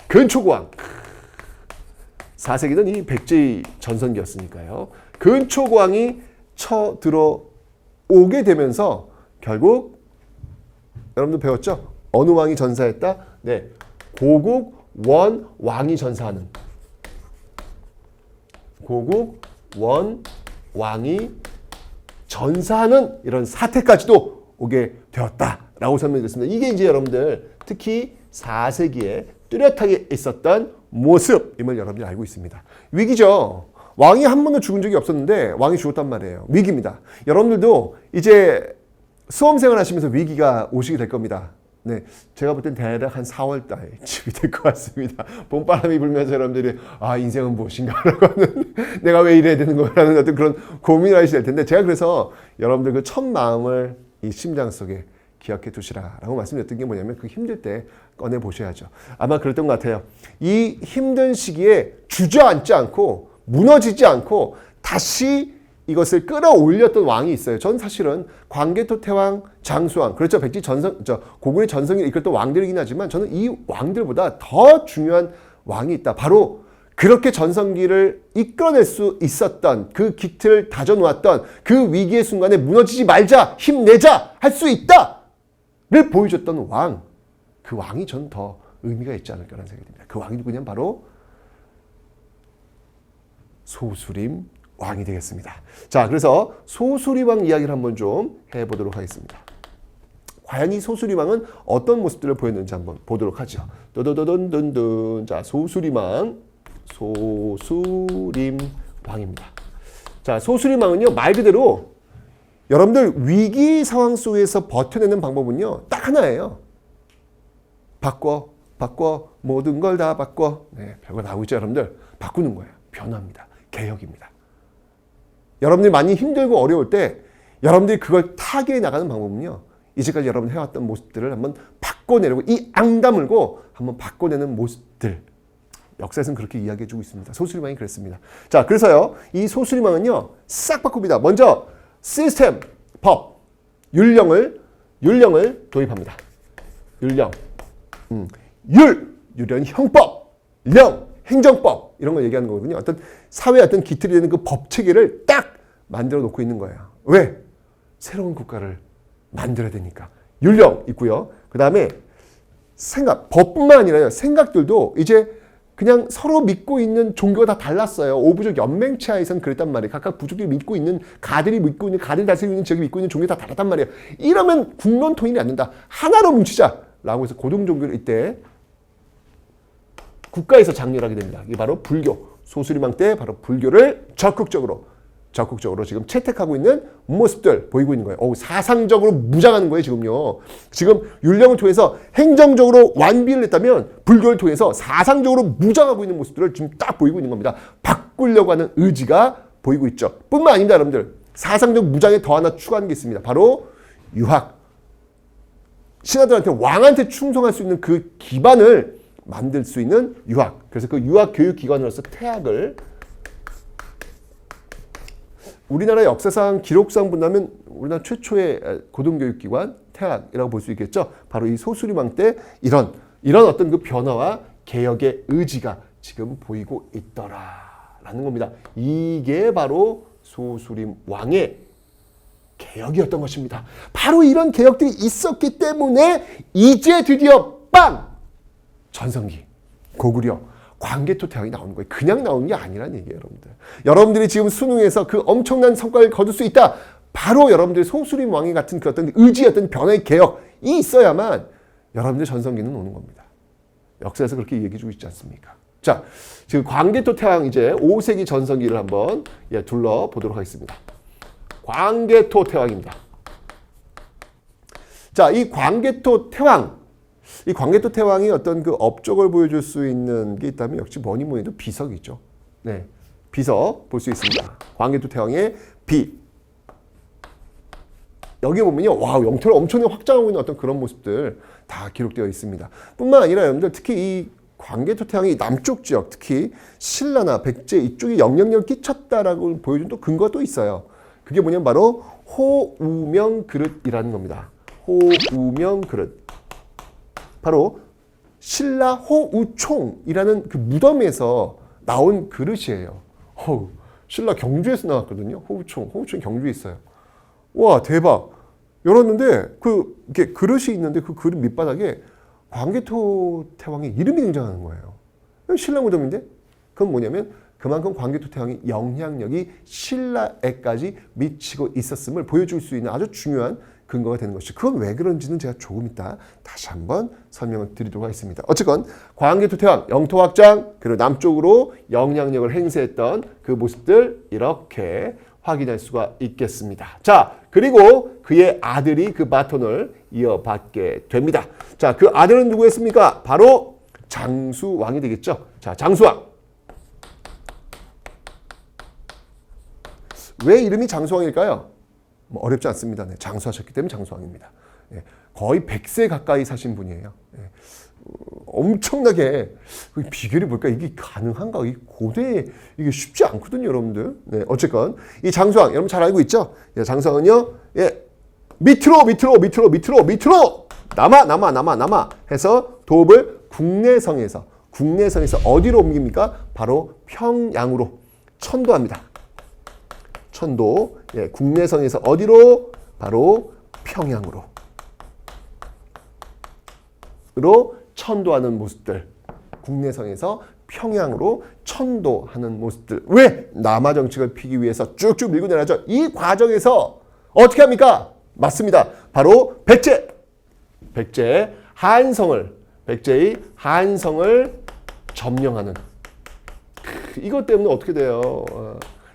근초고왕. 4세기는 이 백제의 전성기였으니까요. 근초고왕이 쳐들어오게 되면서 결국 여러분들 배웠죠? 어느 왕이 전사했다? 네, 고국원왕이 전사하는, 고국원왕이 전사하는 이런 사태까지도 오게 되었다라고 설명드렸습니다. 이게 이제 여러분들 특히 4세기에 뚜렷하게 있었던 모습임을 여러분들이 알고 있습니다. 위기죠. 왕이 한 번도 죽은 적이 없었는데 왕이 죽었단 말이에요. 위기입니다. 여러분들도 이제 수험생활 하시면서 위기가 오시게 될 겁니다. 네, 제가 볼 땐 대략 한 4월 달쯤이 될 것 같습니다. 봄바람이 불면서 여러분들이 인생은 무엇인가라고 하는 내가 왜 이래야 되는 거라는 어떤 그런 고민을 하시게 될 텐데 제가 그래서 여러분들 그 첫 마음을 이 심장 속에 기억해 두시라라고 말씀드렸던 게 뭐냐면 그 힘들 때 꺼내 보셔야죠. 아마 그랬던 것 같아요. 이 힘든 시기에 주저앉지 않고 무너지지 않고 다시 이것을 끌어올렸던 왕이 있어요. 전 사실은 광개토 태왕, 장수왕, 그렇죠. 백제 고구려 전성기를 이끌었던 왕들이긴 하지만 저는 이 왕들보다 더 중요한 왕이 있다. 바로 그렇게 전성기를 이끌어낼 수 있었던 그 기틀을 다져놓았던 그 위기의 순간에 무너지지 말자, 힘내자, 할 수 있다를 보여줬던 왕. 그 왕이 전 더 의미가 있지 않을까라는 생각이 듭니다. 그 왕이 누구냐면 바로 소수림 왕이 되겠습니다. 자, 그래서 소수리 왕 이야기를 한번 좀 해보도록 하겠습니다. 과연 이 소수리 왕은 어떤 모습들을 보였는지 한번 보도록 하죠. 도도도돈돈돈. 자, 소수리 왕, 소수림 왕입니다. 자, 소수림 왕은요, 말 그대로 여러분들 위기 상황 속에서 버텨내는 방법은요, 딱 하나예요. 바꿔, 모든 걸 다 바꿔. 네, 별거 나오고 있죠, 여러분들. 바꾸는 거예요. 변화입니다. 개혁입니다. 여러분들이 많이 힘들고 어려울 때 여러분들이 그걸 타개해 나가는 방법은요. 이제까지 여러분 해왔던 모습들을 한번 바꿔내려고 이 앙다물고 한번 바꿔내는 모습들. 역사에서는 그렇게 이야기해주고 있습니다. 소수리망이 그랬습니다. 자, 그래서요. 이 소수리망은요. 싹 바꿉니다. 먼저 시스템, 법, 율령을 도입합니다. 율령. 율은 형법, 령, 행정법 이런 걸 얘기하는 거거든요. 어떤 사회 어떤 기틀이 되는 그 법 체계를 딱 만들어 놓고 있는 거예요. 왜? 새로운 국가를 만들어야 되니까. 율령 있고요. 그 다음에 생각, 법뿐만 아니라요. 생각들도 이제 그냥 서로 믿고 있는 종교가 다 달랐어요. 오부족 연맹체 하에서는 그랬단 말이에요. 각각 부족이 믿고 있는, 가들이 다스리고 있는 지역이 믿고 있는 종교가 다 달랐단 말이에요. 이러면 국론 통일이 안 된다. 하나로 뭉치자라고 해서 고등종교를 이때 국가에서 장렬하게 됩니다. 이게 바로 불교. 소수리망 때 바로 불교를 적극적으로 지금 채택하고 있는 모습들 보이고 있는 거예요. 사상적으로 무장하는 거예요, 지금요. 지금 율령을 통해서 행정적으로 완비를 했다면 불교를 통해서 사상적으로 무장하고 있는 모습들을 지금 딱 보이고 있는 겁니다. 바꾸려고 하는 의지가 보이고 있죠. 뿐만 아닙니다, 여러분들. 사상적 무장에 더 하나 추가하는 게 있습니다. 바로 유학. 신하들한테 왕한테 충성할 수 있는 그 기반을 만들 수 있는 유학. 그래서 그 유학 교육 기관으로서 태학을 우리나라 역사상 기록상 본다면 우리나라 최초의 고등교육기관 태학이라고 볼 수 있겠죠. 바로 이 소수리망 때 이런 어떤 그 변화와 개혁의 의지가 지금 보이고 있더라라는 겁니다. 이게 바로 소수림 왕의 개혁이었던 것입니다. 바로 이런 개혁들이 있었기 때문에 이제 드디어 전성기, 고구려, 광개토 태왕이 나오는 거예요. 그냥 나오는 게 아니란 얘기예요, 여러분들. 여러분들이 지금 수능에서 그 엄청난 성과를 거둘 수 있다. 바로 여러분들의 소수림 왕이 같은 그 어떤 의지, 어떤 변화의 개혁이 있어야만 여러분들 전성기는 오는 겁니다. 역사에서 그렇게 얘기해주고 있지 않습니까? 자, 지금 광개토 태왕 이제 5세기 전성기를 한번 둘러보도록 하겠습니다. 광개토 태왕입니다. 자, 이 광개토 태왕, 이 광개토 태왕이 어떤 그 업적을 보여줄 수 있는 게 있다면 역시 뭐니 해도 비석이죠. 네, 비석 볼 수 있습니다. 광개토 태왕의 비. 여기 보면요, 와, 영토를 엄청나게 확장하고 있는 어떤 그런 모습들 다 기록되어 있습니다. 뿐만 아니라 여러분들 특히 이 광개토 태왕이 남쪽 지역, 특히 신라나 백제 이쪽에 영향력을 끼쳤다라고 보여준 또 근거가 또 있어요. 그게 뭐냐면 바로 호우명 그릇이라는 겁니다. 호우명 그릇. 바로 신라 호우총이라는 그 무덤에서 나온 그릇이에요. 신라 경주에서 나왔거든요. 호우총 경주에 있어요. 와, 대박. 열었는데 이렇게 그릇이 있는데 그 그릇 밑바닥에 광개토 태왕의 이름이 등장하는 거예요. 신라 무덤인데? 그건 뭐냐면 그만큼 광개토 태왕의 영향력이 신라에까지 미치고 있었음을 보여줄 수 있는 아주 중요한 근거가 되는 것이죠. 그건 왜 그런지는 제가 조금 이따 다시 한번 설명을 드리도록 하겠습니다. 어쨌건 광개토 태왕, 영토 확장, 그리고 남쪽으로 영향력을 행사했던 그 모습들 이렇게 확인할 수가 있겠습니다. 자, 그리고 그의 아들이 그 바톤을 이어받게 됩니다. 자, 그 아들은 누구였습니까? 바로 장수왕이 되겠죠. 자, 장수왕. 왜 이름이 장수왕일까요? 뭐 어렵지 않습니다. 네, 장수하셨기 때문에 장수왕입니다. 네, 거의 100세 가까이 사신 분이에요. 네, 엄청나게 그 비결이 뭘까? 이게 가능한가? 이 고대에 이게 쉽지 않거든요, 여러분들. 네, 어쨌건 이 장수왕 여러분 잘 알고 있죠? 예, 장수왕은요, 예, 밑으로 남아 해서 도읍을 국내성에서 어디로 옮깁니까? 바로 평양으로 천도합니다. 천도, 예, 국내성에서 어디로? 바로 평양으로 천도하는 모습들. 국내성에서 평양으로 천도하는 모습들. 왜? 남하 정책을 피기 위해서 쭉쭉 밀고 내려가죠. 이 과정에서 어떻게 합니까? 맞습니다. 바로 백제의 한성을 점령하는. 이것 때문에 어떻게 돼요?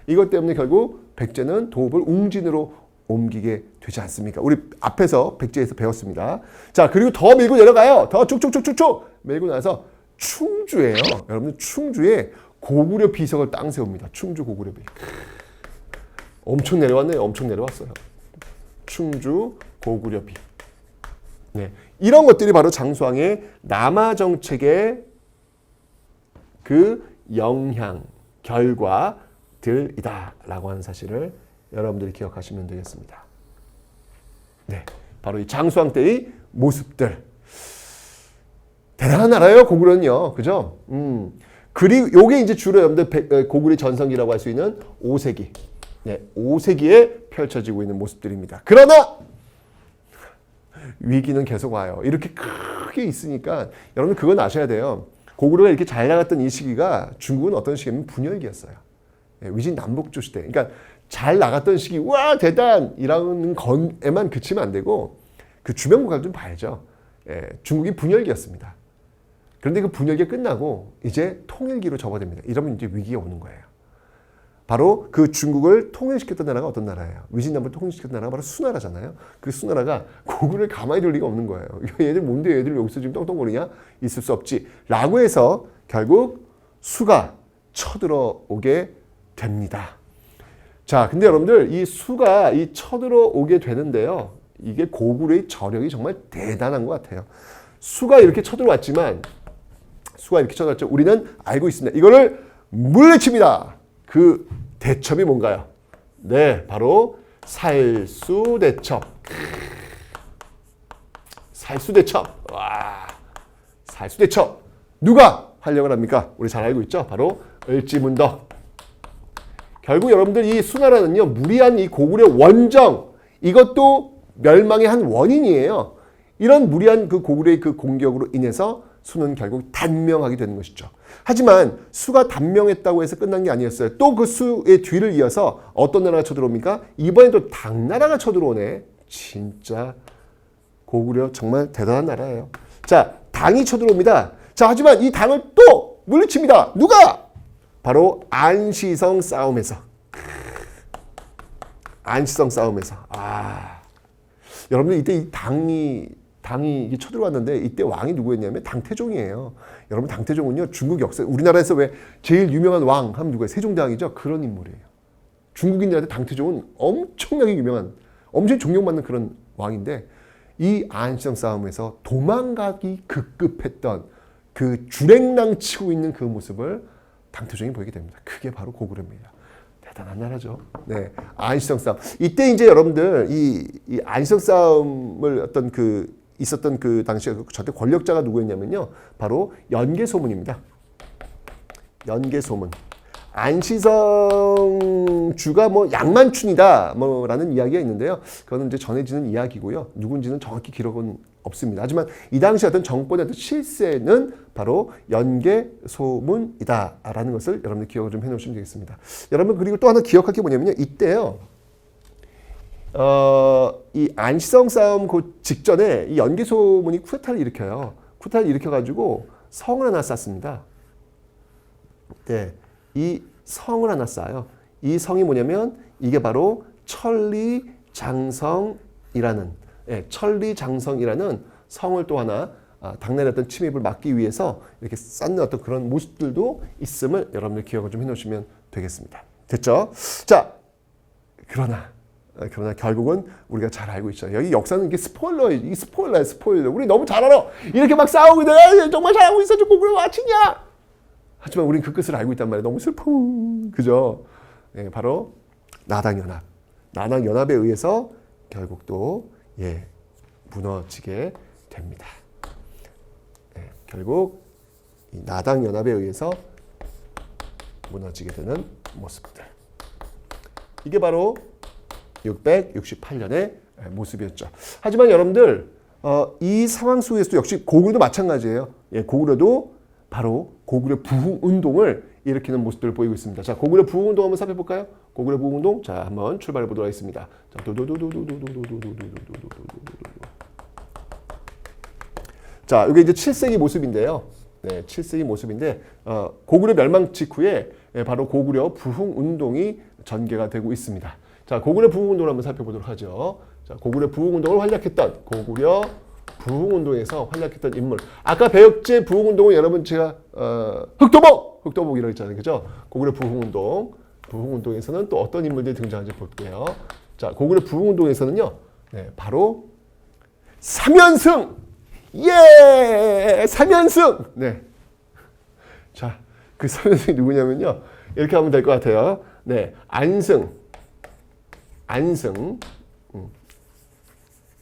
이것 때문에 결국 백제는 도읍을 웅진으로 옮기게 되지 않습니까? 우리 앞에서 백제에서 배웠습니다. 자, 그리고 더 밀고 내려가요. 더 쭉쭉쭉쭉쭉 밀고 나서 충주예요. 여러분, 충주에 고구려 비석을 땅 세웁니다. 충주 고구려 비석. 엄청 내려왔네요. 엄청 내려왔어요. 충주 고구려 비. 네, 이런 것들이 바로 장수왕의 남하 정책의 그 영향, 결과들이다라고 하는 사실을 여러분들이 기억하시면 되겠습니다. 네, 바로 이 장수왕 때의 모습들. 대단한 나라예요, 고구려는요. 그죠? 그리고 요게 이제 주로 여러분들 고구려 전성기라고 할 수 있는 5세기. 네, 5세기에 펼쳐지고 있는 모습들입니다. 그러나 위기는 계속 와요. 이렇게 크게 있으니까 여러분 그건 아셔야 돼요. 고구려가 이렇게 잘 나갔던 이 시기가 중국은 어떤 시기냐면 분열기였어요. 네, 위진 남북조 시대. 그러니까 잘 나갔던 시기, 와 대단이라는 건에만 그치면 안 되고 그 주변 국가를 좀 봐야죠. 예, 중국이 분열기였습니다. 그런데 그 분열기가 끝나고 이제 통일기로 접어듭니다. 이러면 이제 위기가 오는 거예요. 바로 그 중국을 통일시켰던 나라가 어떤 나라예요? 위진남북을 통일시켰던 나라가 바로 수나라잖아요. 그 수나라가 고구려를 가만히 둘 리가 없는 거예요. 얘들 뭔데 얘들 여기서 지금 떵떵거리냐? 있을 수 없지. 라고 해서 결국 수가 쳐들어오게 됩니다. 자, 근데 여러분들 이 수가 쳐들어오게 되는데요. 이게 고구려의 저력이 정말 대단한 것 같아요. 수가 이렇게 쳐들어왔지만 우리는 알고 있습니다. 이거를 물리칩니다. 그 대첩이 뭔가요? 네, 바로 살수대첩. 살수대첩. 와, 살수대첩. 누가 활용을 합니까? 우리 잘 알고 있죠? 바로 을지문덕. 결국 여러분들 이 수나라는요, 무리한 이 고구려 원정, 이것도 멸망의 한 원인이에요. 이런 무리한 그 고구려의 그 공격으로 인해서 수는 결국 단명하게 되는 것이죠. 하지만 수가 단명했다고 해서 끝난 게 아니었어요. 또 그 수의 뒤를 이어서 어떤 나라가 쳐들어옵니까? 이번엔 또 당나라가 쳐들어오네. 진짜 고구려 정말 대단한 나라예요. 자, 당이 쳐들어옵니다. 자, 하지만 이 당을 또 물리칩니다. 누가? 바로 안시성 싸움에서. 안시성 싸움에서. 여러분들 이때 이 당이 쳐들어왔는데 이때 왕이 누구였냐면 당태종이에요. 여러분 당태종은요, 중국 역사, 우리나라에서 왜 제일 유명한 왕 하면 누구예요? 세종대왕이죠. 그런 인물이에요. 중국인들한테 당태종은 엄청나게 유명한, 엄청 존경받는 그런 왕인데 이 안시성 싸움에서 도망가기 급급했던 그 주랭랑 치고 있는 그 모습을 당태종이 보이게 됩니다. 그게 바로 고구려입니다. 대단한 나라죠. 네, 안시성 싸움. 이때 이제 여러분들 이 안시성 싸움을 있었던 그 당시에 저때 권력자가 누구였냐면요, 바로 연개소문입니다. 연개소문. 안시성 주가 뭐 양만춘이다 뭐라는 이야기가 있는데요. 그거는 이제 전해지는 이야기고요. 누군지는 정확히 기록은 없습니다. 하지만 이 당시 어떤 정권의 어떤 실세는 바로 연개소문이다라는 것을 여러분들 기억을 좀 해놓으시면 되겠습니다. 여러분 그리고 또 하나 기억할 게 뭐냐면요. 이때요. 이 안시성 싸움 그 직전에 이 연개소문이 쿠데타를 일으켜요. 쿠데타를 일으켜가지고 성을 하나 쌓습니다. 네, 이 성을 하나 쌓아요. 이 성이 뭐냐면 이게 바로 천리장성이라는 천리장성이라는 성을 또 하나 당나라의 어떤 침입을 막기 위해서 이렇게 쌓는 어떤 그런 모습들도 있음을 여러분들 기억을 좀 해놓으시면 되겠습니다. 됐죠? 자, 그러나 결국은 우리가 잘 알고 있죠. 여기 역사는 이게 스포일러예요. 이게 스포일러야, 스포일러. 우리 너무 잘 알아. 이렇게 막 싸우고 있는데 정말 잘하고 있어. 저 고구려 와치냐? 하지만 우리는 그 끝을 알고 있단 말이에요. 너무 슬퍼. 그죠? 네, 바로 나당연합. 나당연합에 의해서 결국 또 무너지게 됩니다. 네, 결국 이 나당연합에 의해서 무너지게 되는 모습들. 이게 바로 668년의 모습이었죠. 하지만 여러분들 이 상황 속에서도 역시 고구려도 마찬가지예요. 고구려도 바로 고구려 부흥운동을 일으키는 모습들을 보이고 있습니다. 자, 고구려 부흥운동 한번 살펴볼까요? 고구려 부흥운동, 자, 한번 출발해 보도록 하겠습니다. 자, 이게 이제 7세기 모습인데요. 네, 7세기 모습인데 고구려 멸망 직후에 바로 고구려 부흥운동이 전개가 되고 있습니다. 자, 고구려 부흥운동을 한번 살펴보도록 하죠. 자, 고구려 부흥운동을 활약했던 고구려 부흥운동에서 활약했던 인물. 아까 배역제 부흥운동은 여러분 제가 흑도복이라고 했잖아요. 그죠? 고구려 부흥운동에서는 또 어떤 인물들이 등장하는지 볼게요. 자, 고구려 부흥운동에서는요. 네, 바로 삼연승! 예! 삼연승! 네. 자, 그 삼연승이 누구냐면요. 이렇게 하면 될 것 같아요. 네. 안승.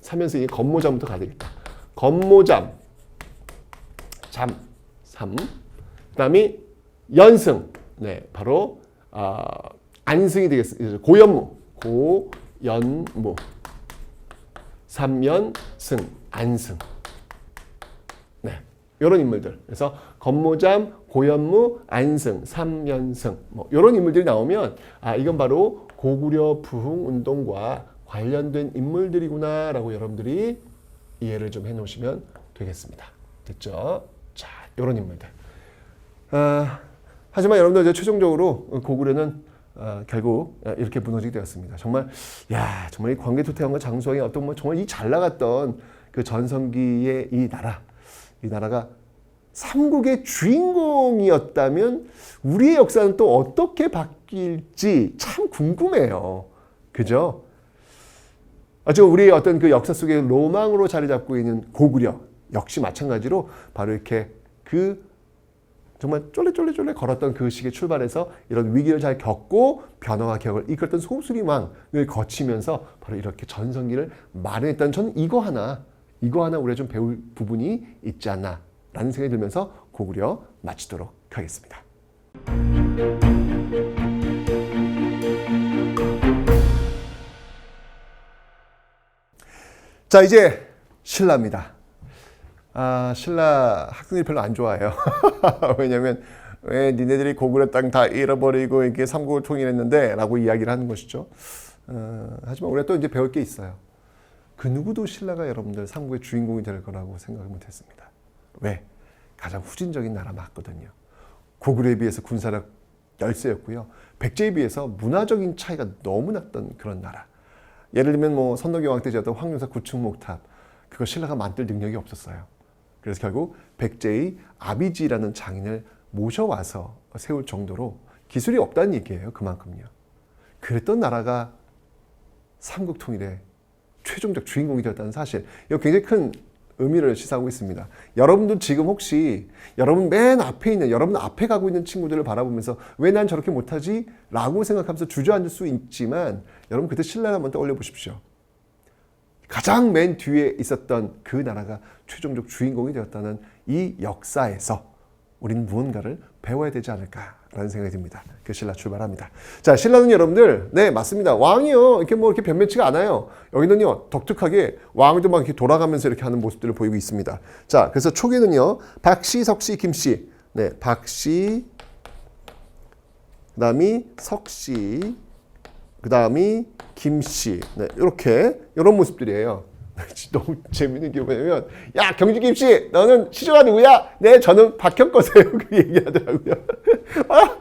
삼연승이 건모잠부터 가야 되겠다. 건모잠. 삼. 그 다음에 연승. 네. 바로, 안승이 되겠습니다. 고연무. 삼연승. 안승. 네. 요런 인물들. 그래서 건모잠, 고연무, 안승, 삼연승. 뭐, 요런 인물들이 나오면, 이건 바로 고구려 부흥운동과 관련된 인물들이구나라고 여러분들이 이해를 좀 해놓으시면 되겠습니다. 됐죠? 자, 이런 인물들. 하지만 여러분들 이제 최종적으로 고구려는 결국 이렇게 무너지게 되었습니다. 정말 정말 이 광개토태왕과 장수왕의 어떤 뭐 정말 이 잘 나갔던 그 전성기의 이 나라가 삼국의 주인공이었다면 우리의 역사는 또 어떻게 바뀔지 참 궁금해요. 그죠? 지금 우리의 어떤 그 역사 속에 로망으로 자리 잡고 있는 고구려 역시 마찬가지로 바로 이렇게 그 정말 쫄래쫄래 걸었던 그 시기에 출발해서 이런 위기를 잘 겪고 변화와 개혁을 이끌었던 소수리왕을 거치면서 바로 이렇게 전성기를 마련했다는 저는 이거 하나 우리가 좀 배울 부분이 있지 않나 라는 생각이 들면서 고구려 마치도록 하겠습니다. 자, 이제 신라입니다. 신라 학생들이 별로 안 좋아해요. 왜냐면 왜 니네들이 고구려 땅 다 잃어버리고 이렇게 삼국을 통일했는데 라고 이야기를 하는 것이죠. 하지만 우리가 또 이제 배울 게 있어요. 그 누구도 신라가 여러분들 삼국의 주인공이 될 거라고 생각을 못했습니다. 왜? 가장 후진적인 나라 맞거든요. 고구려에 비해서 군사력 열세였고요. 백제에 비해서 문화적인 차이가 너무 났던 그런 나라. 예를 들면 뭐 선덕여왕 때 지었던 황룡사 구축목탑, 그거 신라가 만들 능력이 없었어요. 그래서 결국 백제의 아비지라는 장인을 모셔와서 세울 정도로 기술이 없다는 얘기예요. 그만큼요. 그랬던 나라가 삼국 통일의 최종적 주인공이 되었다는 사실, 이거 굉장히 큰 의미를 시사하고 있습니다. 여러분도 지금 혹시 여러분 맨 앞에 있는, 여러분 앞에 가고 있는 친구들을 바라보면서 왜 난 저렇게 못하지? 라고 생각하면서 주저앉을 수 있지만 여러분 그때 신라를 한번 떠올려 보십시오. 가장 맨 뒤에 있었던 그 나라가 최종적 주인공이 되었다는 이 역사에서 우리는 무언가를 배워야 되지 않을까라는 생각이 듭니다. 그 신라 출발합니다. 자, 신라는 여러분들, 네, 맞습니다. 왕이요. 이렇게 변변치가 않아요. 여기는요, 독특하게 왕도 막 이렇게 돌아가면서 이렇게 하는 모습들을 보이고 있습니다. 자, 그래서 초기는요, 박씨, 석씨, 김씨. 네, 박씨, 그 다음이 석씨, 그 다음이 김씨. 네, 이렇게 이런 모습들이에요. 너무 재밌는 게 뭐냐면 야 경주 김씨 너는 시조가 누구야? 네 저는 박형거세요. 그 얘기하더라고요. 아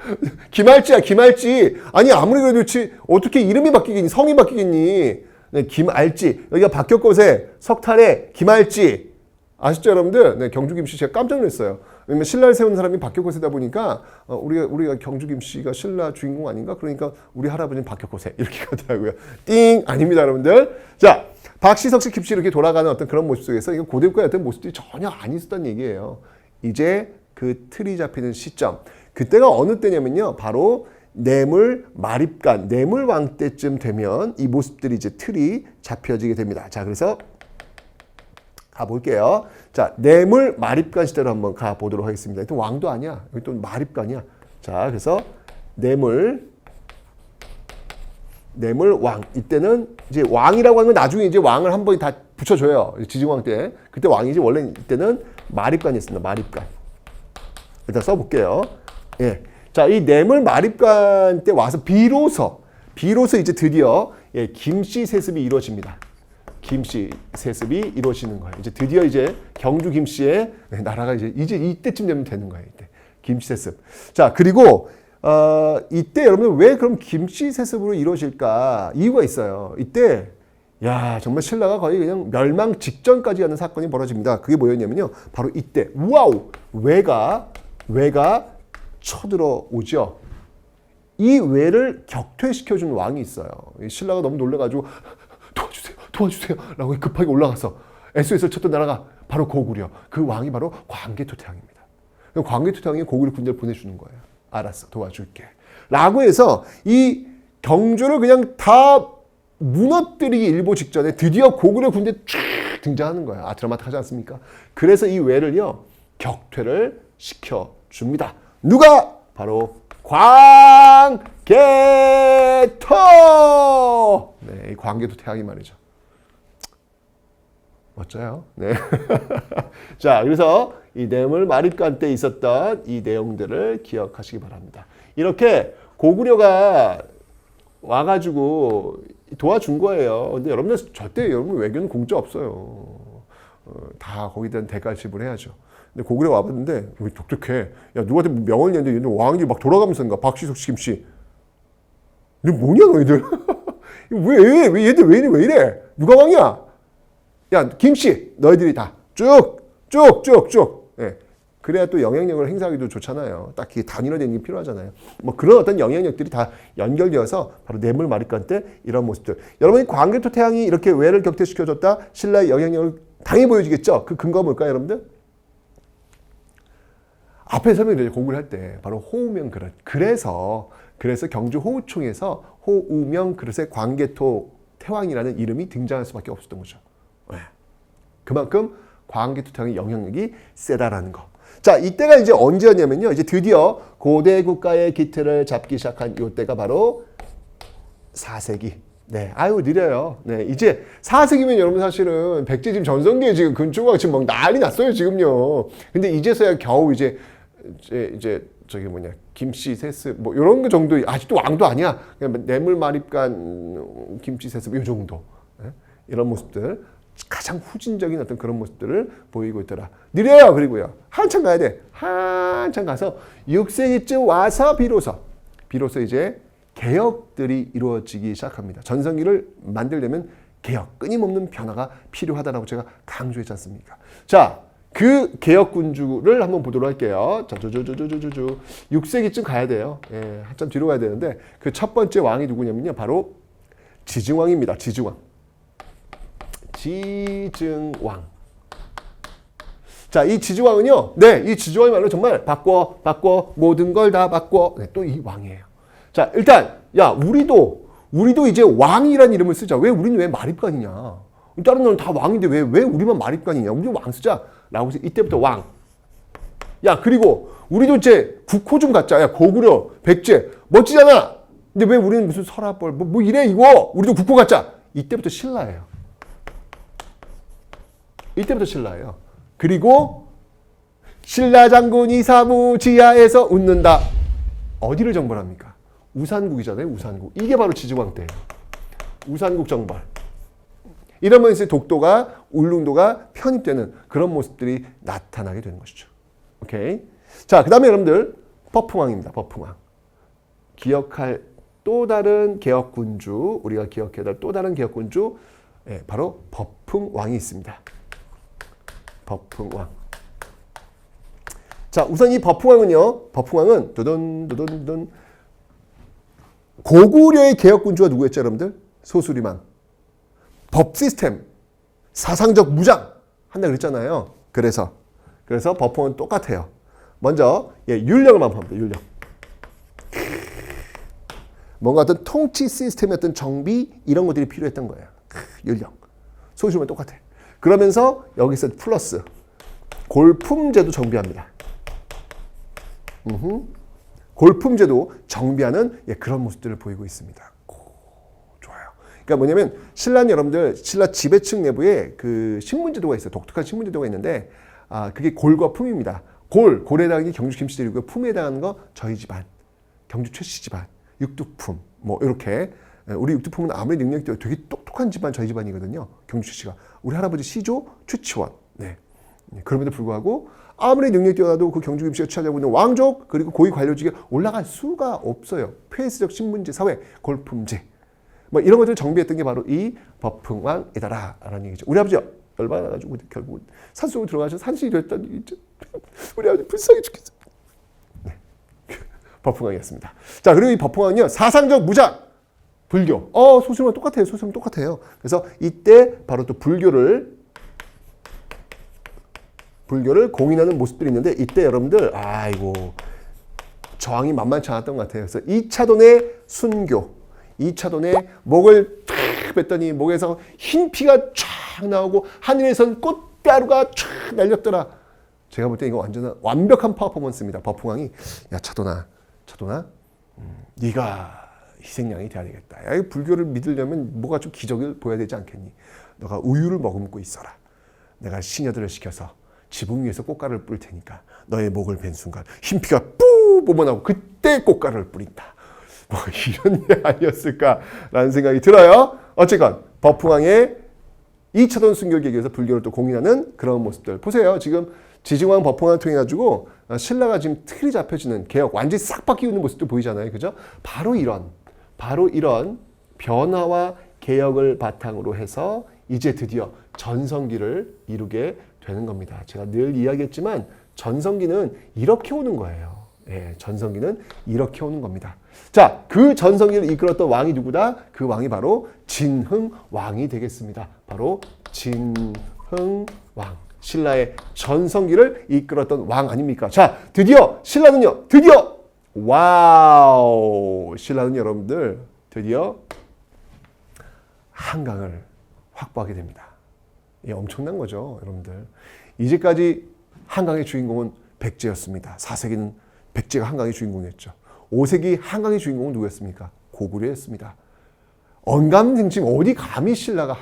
김할지야 김할지. 아니 아무리 그래도 그렇지 어떻게 이름이 바뀌겠니 성이 바뀌겠니? 네 김알지 여기가 박형거세 석탈의 김알지 아시죠 여러분들? 네 경주 김씨 제가 깜짝 놀랐어요. 왜냐면 신라를 세운 사람이 박혁거세다 보니까 우리가 경주 김씨가 신라 주인공 아닌가? 그러니까 우리 할아버지는 박혁거세 이렇게 가더라고요. 띵 아닙니다 여러분들. 자 박씨, 석씨, 김씨 이렇게 돌아가는 어떤 그런 모습 속에서 이거 고대국가의 어떤 모습들이 전혀 안 있었다는 얘기예요. 이제 그 틀이 잡히는 시점. 그때가 어느 때냐면요. 바로 뇌물 마립간, 뇌물왕 때쯤 되면 이 모습들이 이제 틀이 잡혀지게 됩니다. 자, 그래서 가볼게요. 자, 뇌물 마립간 시대로 한번 가보도록 하겠습니다. 또 왕도 아니야. 여기 또 마립간이야. 자, 그래서 뇌물왕. 이때는 이제 왕이라고 하는 건 나중에 이제 왕을 한 번에 다 붙여줘요. 지증왕 때. 그때 왕이지 원래 이때는 마립간이었습니다. 마립간. 일단 써볼게요. 예. 자, 이 뇌물 마립간 때 와서 비로소 이제 드디어 김씨 세습이 이루어집니다. 김씨 세습이 이루어지는 거예요. 이제 드디어 이제 경주 김씨의 나라가 이제 이때쯤 되면 되는 거예요. 이때 김씨 세습. 자, 그리고 이때 여러분 왜 그럼 김씨 세습으로 이루어질까? 이유가 있어요. 이때 야 정말 신라가 거의 그냥 멸망 직전까지 가는 사건이 벌어집니다. 그게 뭐였냐면요. 바로 이때 와우 외가 쳐들어오죠. 이 외를 격퇴시켜준 왕이 있어요. 신라가 너무 놀래가지고 도와주세요 라고 급하게 올라가서 SOS를 쳤던 나라가 바로 고구려. 그 왕이 바로 광개토태왕입니다. 광개토태왕이 고구려 군대를 보내주는 거예요. 알았어 도와줄게 라고 해서 이 경주를 그냥 다 무너뜨리기 일보 직전에 드디어 고구려 군대 쫙 등장하는 거예요. 드라마틱하지 않습니까? 그래서 이 외를요 격퇴를 시켜줍니다. 누가? 바로 광개토. 네, 광개토 태왕이 말이죠. 멋져요. 네. 자, 그래서 이 뇌물 마립간 때 있었던 이 내용들을 기억하시기 바랍니다. 이렇게 고구려가 와가지고 도와준 거예요. 근데 여러분들 절대 여러분 외교는 공짜 없어요. 다 거기에 대한 대가를 지불해야죠. 근데 고구려 와봤는데 왜 독특해? 야 누구한테 명언이 있는데 왕이 막 돌아가면서 박씨, 석씨, 김씨. 너 뭐냐 너희들? 왜 얘들 왜 이래? 누가 왕이야? 야 김씨 너희들이 다 쭉. 예. 그래야 또 영향력을 행사하기도 좋잖아요. 딱히 단일화되는 게 필요하잖아요. 뭐 그런 어떤 영향력들이 다 연결되어서 바로 뇌물 마립간 때 이런 모습들. 여러분이 광개토 태왕이 이렇게 외를 격퇴시켜줬다. 신라의 영향력을 당연히 보여주겠죠. 그 근거가 뭘까요, 여러분들? 앞에 설명드렸죠. 공부를 할 때 바로 호우명 그릇. 그래서 경주 호우총에서 호우명 그릇의 광개토 태왕이라는 이름이 등장할 수밖에 없었던 거죠. 네. 그만큼 광개토 태왕의 영향력이 세다라는 거. 자, 이때가 이제 언제였냐면요. 이제 드디어 고대 국가의 기틀을 잡기 시작한 이때가 바로 4세기. 네, 아유 느려요. 네, 이제 4세기면 여러분 사실은 백제 지금 전성기에 지금 근초가 지금 막 난리 났어요 지금요. 근데 이제서야 겨우 이제 저기 김씨 세습 뭐 이런 거 정도 아직도 왕도 아니야. 그냥 뇌물 마립간 김씨 세습 이 정도. 네? 이런 모습들 가장 후진적인 어떤 그런 모습들을 보이고 있더라. 느려요. 그리고요 한참 가야 돼. 한참 가서 6세기쯤 와서 비로소 이제 개혁들이 이루어지기 시작합니다. 전성기를 만들려면 개혁, 끊임없는 변화가 필요하다라고 제가 강조했지 않습니까? 자, 그 개혁 군주를 한번 보도록 할게요. 자, 6세기쯤 가야 돼요. 예, 한참 뒤로 가야 되는데 그 첫 번째 왕이 누구냐면요, 바로 지증왕입니다. 지증왕. 자, 이 지증왕은요, 네, 이 지증왕이 말로 정말 바꿔 모든 걸 다 바꿔. 네, 또 이 왕이에요. 자, 일단 야 우리도 이제 왕이라는 이름을 쓰자. 우리는 왜 마립간이냐? 다른 나라는 다 왕인데 왜 우리만 마립간이냐? 우리 왕 쓰자. 라고 해서 이때부터 왕. 야, 그리고 우리도 이제 국호 좀 갖자. 야, 고구려, 백제 멋지잖아. 근데 왜 우리는 무슨 서라벌 뭐 이래 이거? 우리도 국호 갖자. 이때부터 신라예요. 그리고 신라 장군이 사무 지하에서 웃는다. 어디를 정벌합니까? 우산국이잖아요. 우산국. 이게 바로 지증왕 때예요. 우산국 정벌. 이러면 이제 독도가 울릉도가 편입되는 그런 모습들이 나타나게 되는 것이죠. 오케이. 자, 그다음에 여러분들 버풍왕입니다. 버풍왕. 기억할 또 다른 개혁군주, 우리가 기억해야 될 또 다른 개혁군주, 예, 바로 버풍왕이 있습니다. 버풍왕. 자, 우선 이 버풍왕은 두둔 고구려의 개혁군주가 누구였죠, 여러분들? 소수리망. 법 시스템, 사상적 무장 한다 그랬잖아요. 그래서 버풍왕은 똑같아요. 먼저 율령을 만납니다. 율령. 뭔가 어떤 통치 시스템의 어떤 정비 이런 것들이 필요했던 거예요. 율령. 소수리망은 똑같아. 그러면서 여기서 플러스 골품제도 정비합니다. 골품제도 정비하는 그런 모습들을 보이고 있습니다. 좋아요. 그러니까 뭐냐면 신라 여러분들 신라 지배층 내부에 그 신문제도가 있어요. 독특한 신문제도가 있는데 그게 골과 품입니다. 골에 해당하는 게 경주 김씨들이고요. 품에 해당하는 거 저희 집안, 경주 최씨 집안, 육두품 뭐 이렇게. 우리 육두품은 아무리 능력이 되게 똑똑한 집안 저희 집안이거든요. 경주 최씨가 우리 할아버지 시조 최치원. 네. 그럼에도 불구하고 아무리 능력이 뛰어나도 그 경주 김씨가 취하자고 있는 왕족 그리고 고위 관료직에 올라갈 수가 없어요. 폐쇄적 신분제 사회, 골품제 뭐 이런 것들을 정비했던 게 바로 이 버풍왕이다라는 얘기죠. 우리 아버지가 열받아 가지고 결국 산속으로 들어가셔서 산신이 됐다는 얘기죠. 우리 아버지 불쌍해 죽겠어. 네. 버풍왕이었습니다. 자, 그리고 이 버풍왕은요 사상적 무장 불교. 소수림은 똑같아요. 소수림은 똑같아요. 그래서 이때 바로 또 불교를 공인하는 모습들이 있는데 이때 여러분들 저항이 만만치 않았던 것 같아요. 그래서 2차돈의 순교, 2차돈의 목을 탁 뺐더니 목에서 흰 피가 쫙 나오고 하늘에선 꽃가루가 쫙 날렸더라. 제가 볼 때 이거 완벽한 퍼포먼스입니다. 버풍왕이 야 차돈아 네가 희생양이 돼야 되겠다. 야, 불교를 믿으려면 뭐가 좀 기적을 보여야 되지 않겠니? 너가 우유를 머금고 있어라. 내가 시녀들을 시켜서 지붕 위에서 꽃가루를 뿌릴 테니까 너의 목을 벤 순간 흰피가 뿌 뿜어나오고 그때 꽃가루를 뿌린다. 뭐 이런 게 아니었을까라는 생각이 들어요. 어쨌건 버풍왕의 2차돈 순교 계기에서 불교를 또 공인하는 그런 모습들 보세요. 지금 지증왕 버풍왕을 통해 가지고 신라가 지금 틀이 잡혀지는 개혁 완전히 싹 바뀌는 모습도 보이잖아요. 그죠? 바로 이런 변화와 개혁을 바탕으로 해서 이제 드디어 전성기를 이루게 되는 겁니다. 제가 늘 이야기했지만 전성기는 이렇게 오는 거예요. 예, 전성기는 이렇게 오는 겁니다. 자, 그 전성기를 이끌었던 왕이 누구다? 그 왕이 바로 진흥왕이 되겠습니다. 바로 진흥왕. 신라의 전성기를 이끌었던 왕 아닙니까? 자, 드디어 신라는요. 신라는 여러분들 드디어 한강을 확보하게 됩니다. 이 엄청난 거죠, 여러분들. 이제까지 한강의 주인공은 백제였습니다. 4세기는 백제가 한강의 주인공이었죠. 5세기 한강의 주인공은 누구였습니까? 고구려였습니다. 언감생심 어디 감히 신라가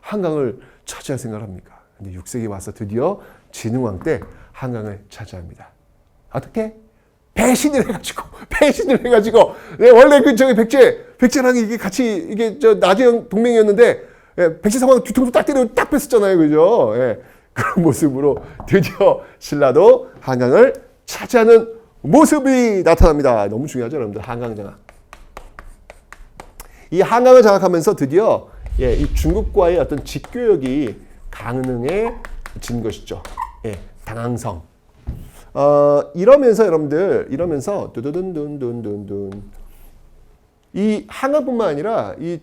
한강을 차지할 생각을 합니까? 근데 6세기 와서 드디어 진흥왕 때 한강을 차지합니다. 어떻게? 배신을 해가지고 네, 원래 백제랑 이게 같이 나재영 동맹이었는데 백제 상황 뒤통수 딱 때리고 딱 뺐었잖아요. 그죠? 예, 그런 모습으로 드디어 신라도 한강을 차지하는 모습이 나타납니다. 너무 중요하죠, 여러분들. 한강 장악. 이 한강을 장악하면서 드디어 이 중국과의 어떤 직교역이 가능해진 것이죠. 예, 당항성. 이러면서 여러분들, 두두둔둔둔둔둔. 이 한강뿐만 아니라 이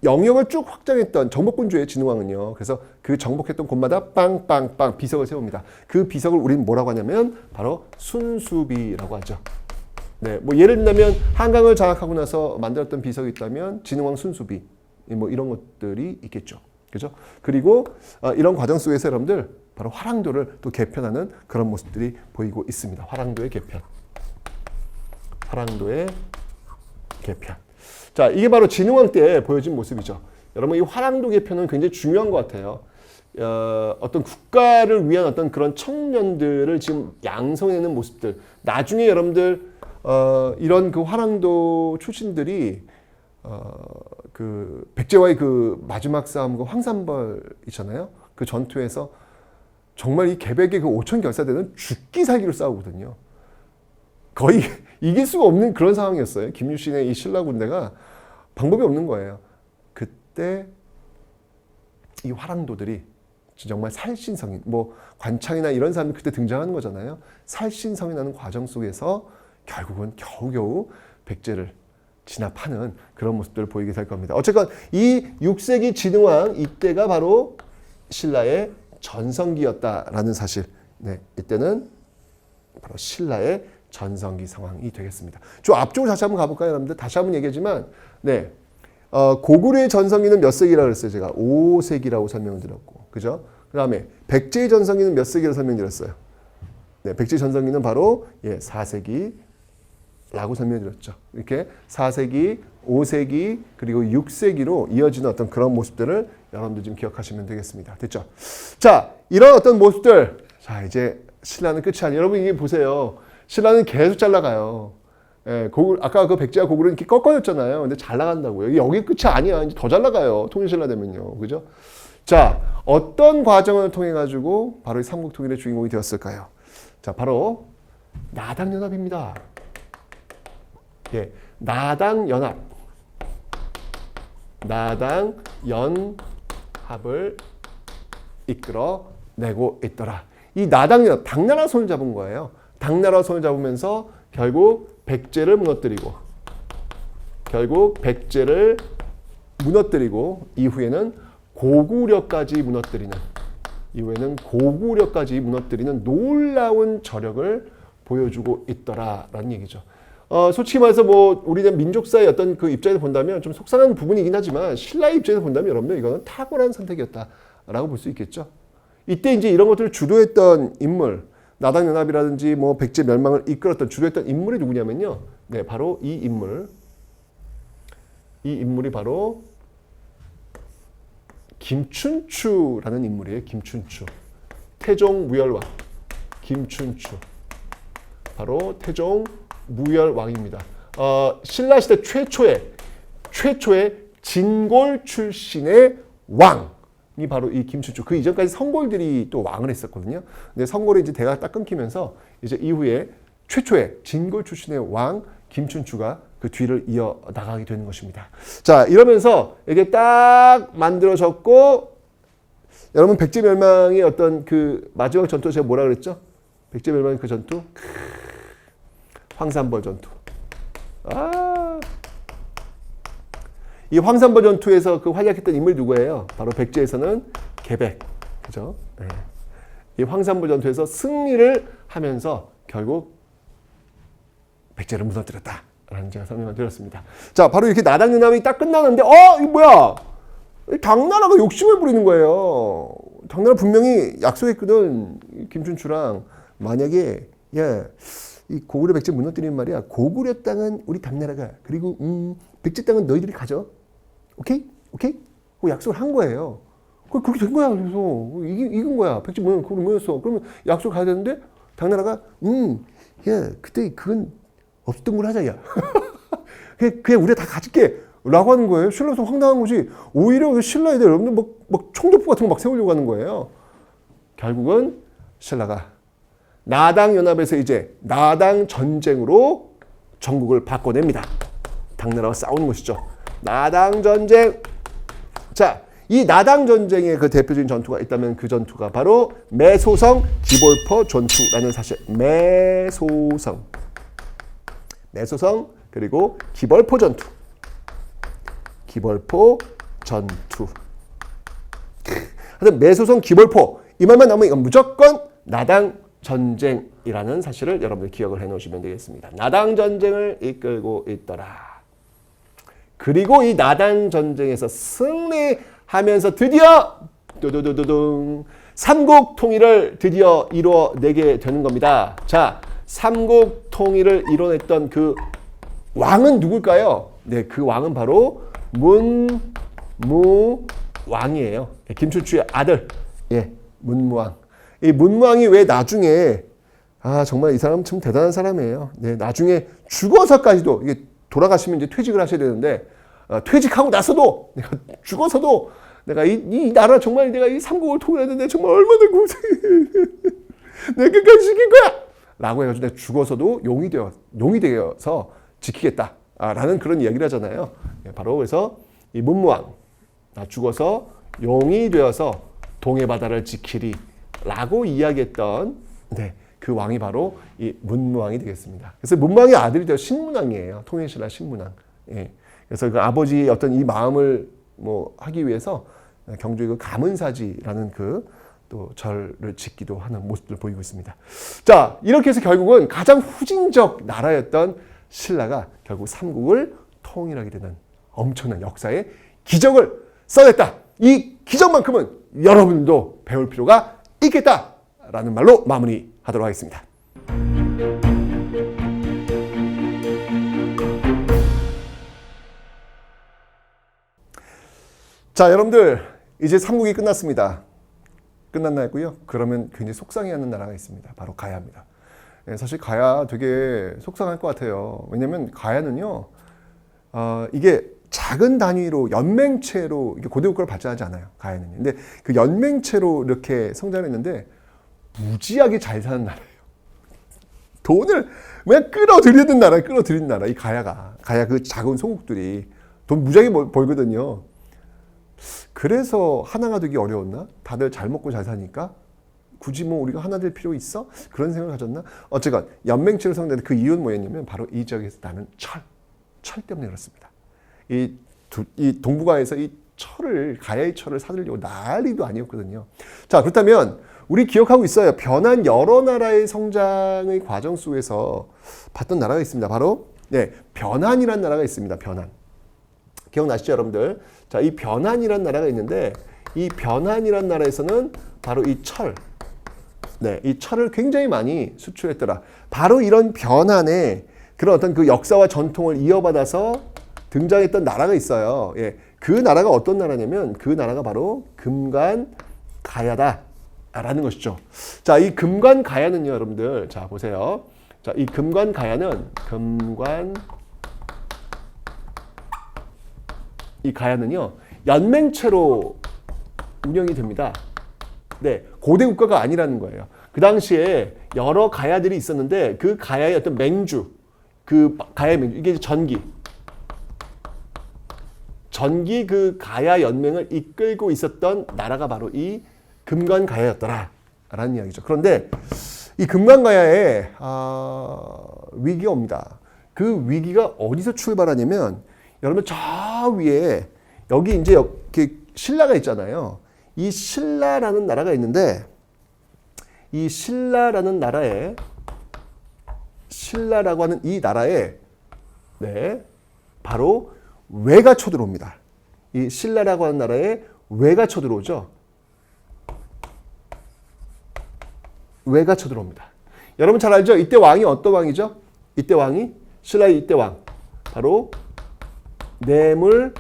영역을 쭉 확장했던 정복군주의 진흥왕은요. 그래서 그 정복했던 곳마다 빵빵빵 비석을 세웁니다. 그 비석을 우리는 뭐라고 하냐면 바로 순수비라고 하죠. 네, 뭐 예를 들면 한강을 장악하고 나서 만들었던 비석이 있다면 진흥왕 순수비 뭐 이런 것들이 있겠죠. 그죠? 그리고 이런 과정 속에서 여러분들 바로 화랑도를 또 개편하는 그런 모습들이 보이고 있습니다. 화랑도의 개편. 자, 이게 바로 진흥왕 때 보여진 모습이죠. 여러분, 이 화랑도 개편은 굉장히 중요한 것 같아요. 어떤 국가를 위한 어떤 그런 청년들을 지금 양성해내는 모습들. 나중에 여러분들, 이런 그 화랑도 출신들이 그 백제와의 그 마지막 싸움, 그 황산벌 있잖아요. 그 전투에서 정말 이 개백의 그 5천 결사대는 죽기 살기로 싸우거든요. 거의 이길 수가 없는 그런 상황이었어요. 김유신의 이 신라 군대가 방법이 없는 거예요. 그때 이 화랑도들이 정말 살신성인, 뭐 관창이나 이런 사람이 그때 등장하는 거잖아요. 살신성인하는 과정 속에서 결국은 겨우겨우 백제를 진압하는 그런 모습들을 보이게 될 겁니다. 어쨌건 이 6세기 진흥왕 이때가 바로 신라의 전성기였다라는 사실. 네, 이때는 바로 신라의 전성기 상황이 되겠습니다. 좀 앞쪽으로 다시 한번 가볼까요, 여러분들? 다시 한번 얘기하지만, 네, 고구려의 전성기는 몇 세기라고 그랬어요? 제가 5세기라고 설명드렸고, 그죠? 그 다음에 백제의 전성기는 몇 세기라고 설명드렸어요? 네, 백제 전성기는 바로 4세기라고 설명드렸죠. 이렇게 4세기, 5세기, 그리고 6세기로 이어지는 어떤 그런 모습들을 여러분들 좀 기억하시면 되겠습니다. 됐죠? 자, 이런 어떤 모습들. 자, 이제 신라는 끝이 아니에요. 여러분 이게 보세요. 신라는 계속 잘 나가요. 예, 아까 그 백제와 고구려는 이렇게 꺾어졌잖아요. 근데 잘 나간다고요. 여기 끝이 아니야. 이제 더 잘 나가요. 통일신라 되면요. 그죠? 자, 어떤 과정을 통해 가지고 바로 이 삼국통일의 주인공이 되었을까요? 자, 바로 나당연합입니다. 예, 나당연합. 나당연합을 이끌어내고 있더라. 이 나당연합, 당나라 손을 잡은 거예요. 당나라 손을 잡으면서 결국 백제를 무너뜨리고 이후에는 고구려까지 무너뜨리는 놀라운 저력을 보여주고 있더라라는 얘기죠. 솔직히 말해서 뭐 우리는 민족사의 어떤 그 입장에서 본다면 좀 속상한 부분이긴 하지만 신라의 입장에서 본다면 여러분 이거는 탁월한 선택이었다라고 볼 수 있겠죠. 이때 이제 이런 것들을 주도했던 인물, 나당연합이라든지 뭐 백제 멸망을 이끌었던 주도했던 인물이 누구냐면요. 네, 바로 이 인물이 바로 김춘추라는 인물이에요. 김춘추. 태종 무열왕. 김춘추. 바로 태종 무열왕입니다. 신라시대 최초의 진골 출신의 왕이 바로 이 김춘추. 그 이전까지 성골들이 또 왕을 했었거든요. 근데 성골이 이제 대가 딱 끊기면서 이제 이후에 최초의 진골 출신의 왕 김춘추가 그 뒤를 이어 나가게 되는 것입니다. 자, 이러면서 이게 딱 만들어졌고, 여러분 백제 멸망의 어떤 그 마지막 전투 제가 뭐라 그랬죠? 백제 멸망의 그 전투, 황산벌 전투. 이 황산벌 전투에서 그 활약했던 인물이 누구예요? 바로 백제에서는 개백, 그죠? 네. 이 황산벌 전투에서 승리를 하면서 결국 백제를 무너뜨렸다. 라는 제가 설명을 드렸습니다. 자, 바로 이렇게 나당연합이 딱 끝나는데, 이거 뭐야? 당나라가 욕심을 부리는 거예요. 당나라 분명히 약속했거든. 김춘추랑 만약에, 이 고구려 백제 무너뜨리는 말이야. 고구려 땅은 우리 당나라가, 그리고 백제 땅은 너희들이 가져. 오케이? 약속을 한 거예요. 그렇게 된 거야. 그래서 이긴 거야. 백제 무너졌어. 그러면 약속을 가야 되는데 당나라가 그때 그건 없던 걸 하자, 야. 그냥 우리가 다 가질게. 라고 하는 거예요. 신라에서 황당한 거지. 오히려 신라에 대해 여러분들 막 총독부 같은 거 막 세우려고 하는 거예요. 결국은 신라가 나당연합에서 이제 나당 전쟁으로 전국을 바꿔냅니다. 당나라와 싸우는 것이죠. 나당 전쟁. 자, 이 나당 전쟁의 그 대표적인 전투가 있다면 그 전투가 바로 매소성 기볼포 전투라는 사실. 매소성 그리고 기벌포 전투. 하여튼 매소성 기벌포 이 말만 나오면 이건 무조건 나당 전쟁이라는 사실을 여러분들 기억을 해 놓으시면 되겠습니다. 나당 전쟁을 이끌고 있더라. 그리고 이 나당 전쟁에서 승리하면서 드디어 삼국 통일을 드디어 이루어내게 되는 겁니다. 자, 삼국 통일을 이뤄냈던 그 왕은 누굴까요? 네, 그 왕은 바로 문무왕이에요. 김춘추의 아들, 문무왕. 이 문무왕이 왜 나중에 정말 이 사람은 참 대단한 사람이에요. 네, 나중에 죽어서까지도 이게 돌아가시면 이제 퇴직을 하셔야 되는데 퇴직하고 나서도 내가 죽어서도 내가 이 나라 정말 내가 이 삼국을 통일하는데 정말 얼마나 고생해. 내가 끝까지 지킬 거야. 라고 해가지고 내가 죽어서도 용이 되어서 지키겠다. 라는 그런 이야기를 하잖아요. 바로 그래서 이 문무왕, 나 죽어서 용이 되어서 동해바다를 지키리. 라고 이야기했던 그 왕이 바로 이 문무왕이 되겠습니다. 그래서 문무왕의 아들이 되어 신문왕이에요. 통일신라 신문왕. 그래서 그 아버지의 어떤 이 마음을 하기 위해서 경주의 그 가문사지라는 그 또 절을 짓기도 하는 모습들을 보이고 있습니다. 자, 이렇게 해서 결국은 가장 후진적 나라였던 신라가 결국 삼국을 통일하게 되는 엄청난 역사의 기적을 써냈다. 이 기적만큼은 여러분도 배울 필요가 있겠다라는 말로 마무리하도록 하겠습니다. 자, 여러분들 이제 삼국이 끝났습니다. 끝났나 했고요. 그러면 굉장히 속상해하는 나라가 있습니다. 바로 가야입니다. 사실 가야 되게 속상할 것 같아요. 왜냐하면 가야는요, 이게 작은 단위로 연맹체로 고대국가를 발전하지 않아요. 가야는요. 근데 그 연맹체로 이렇게 성장했는데 무지하게 잘 사는 나라예요. 돈을 그냥 끌어들이는 나라예요. 끌어들이는 나라. 이 가야 그 작은 소국들이 돈 무지하게 벌거든요. 그래서 하나가 되기 어려웠나? 다들 잘 먹고 잘 사니까 굳이 우리가 하나 될 필요 있어? 그런 생각을 가졌나? 어쨌건 연맹체로 성장된 그 이유는 뭐였냐면 바로 이 지역에서 나는 철 때문에 그렇습니다. 이 동북아에서 이 가야의 철을 사들려고 난리도 아니었거든요. 자, 그렇다면 우리 기억하고 있어요. 변한 여러 나라의 성장의 과정 속에서 봤던 나라가 있습니다. 바로 변한이라는 나라가 있습니다. 변한. 기억나시죠, 여러분들? 자, 이 변한이라는 나라가 있는데 이 변한이라는 나라에서는 바로 이 철을 굉장히 많이 수출했더라. 바로 이런 변한의 그런 어떤 그 역사와 전통을 이어받아서 등장했던 나라가 있어요. 그 나라가 어떤 나라냐면 그 나라가 바로 금관가야다라는 것이죠. 자, 이 금관가야는요, 여러분들, 자 보세요. 자, 이 금관가야는 이 가야는요, 연맹체로 운영이 됩니다. 고대 국가가 아니라는 거예요. 그 당시에 여러 가야들이 있었는데 그 가야의 어떤 맹주, 그 가야의 맹주, 이게 전기 그 가야 연맹을 이끌고 있었던 나라가 바로 이 금관가야였더라라는 이야기죠. 그런데 이 금관가야에 위기가 옵니다. 그 위기가 어디서 출발하냐면 여러분 저 위에 여기 이제 이렇게 신라가 있잖아요. 이 신라라는 나라가 있는데 이 신라라는 나라에 신라라고 하는 이 나라에 바로 왜가 쳐들어옵니다. 이 신라라고 하는 나라에 왜가 쳐들어오죠. 왜가 쳐들어옵니다. 여러분 잘 알죠? 이때 왕이 어떤 왕이죠? 이때 왕이 신라의 이때 왕 바로 뇌물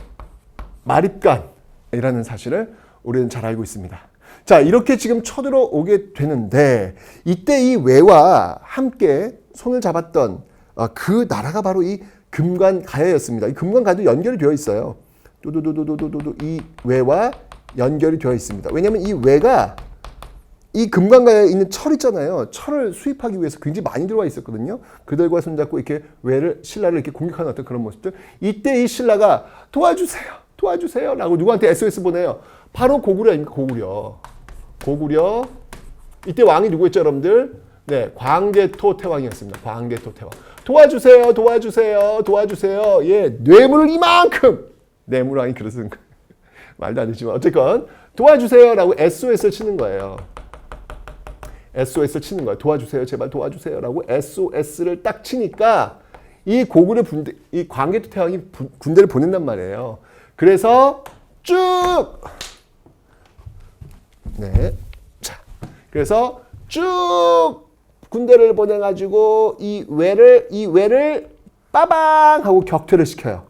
마립간이라는 사실을 우리는 잘 알고 있습니다. 자, 이렇게 지금 쳐들어오게 되는데 이때 이 왜와 함께 손을 잡았던 그 나라가 바로 이 금관가야였습니다. 이 금관가야도 연결이 되어 있어요. 이 왜와 연결이 되어 있습니다. 왜냐하면 이 왜가 이 금관가야에 있는 철 있잖아요. 철을 수입하기 위해서 굉장히 많이 들어와 있었거든요. 그들과 손잡고 이렇게 신라를 이렇게 공격하는 어떤 그런 모습들. 이때 이 신라가 도와주세요 라고 누구한테 SOS 보내요. 바로 고구려 아닙니까? 고구려. 이때 왕이 누구였죠, 여러분들? 광개토 태왕이었습니다. 광개토 태왕. 도와주세요. 뇌물을 이만큼. 뇌물왕이 그러는 거예요. 말도 안 되지만 어쨌건 도와주세요라고 SOS를 치는 거예요. SOS를 치는 거예요. 도와주세요. 제발 도와주세요라고 SOS를 딱 치니까 이 고구려 이 광개토 태왕이 군대를 보낸단 말이에요. 그래서 쭉 그래서 쭉 군대를 보내가지고 이 왜를 빠방 하고 격퇴를 시켜요.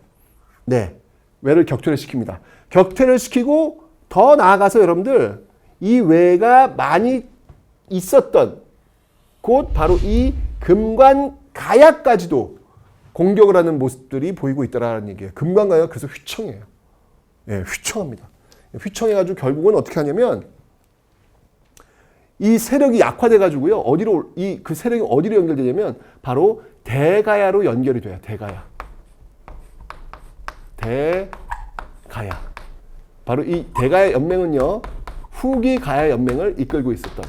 왜를 격퇴를 시킵니다. 격퇴를 시키고 더 나아가서 여러분들 이 왜가 많이 있었던 곳 바로 이 금관가야까지도 공격을 하는 모습들이 보이고 있다라는 얘기예요. 금관가야가 그래서 휘청해요. 예, 휘청합니다. 휘청해가지고 결국은 어떻게 하냐면 이 세력이 약화돼가지고요. 어디로 그 세력이 어디로 연결되냐면 바로 대가야로 연결이 돼요. 대가야. 대가야. 바로 이 대가야 연맹은요. 후기 가야 연맹을 이끌고 있었던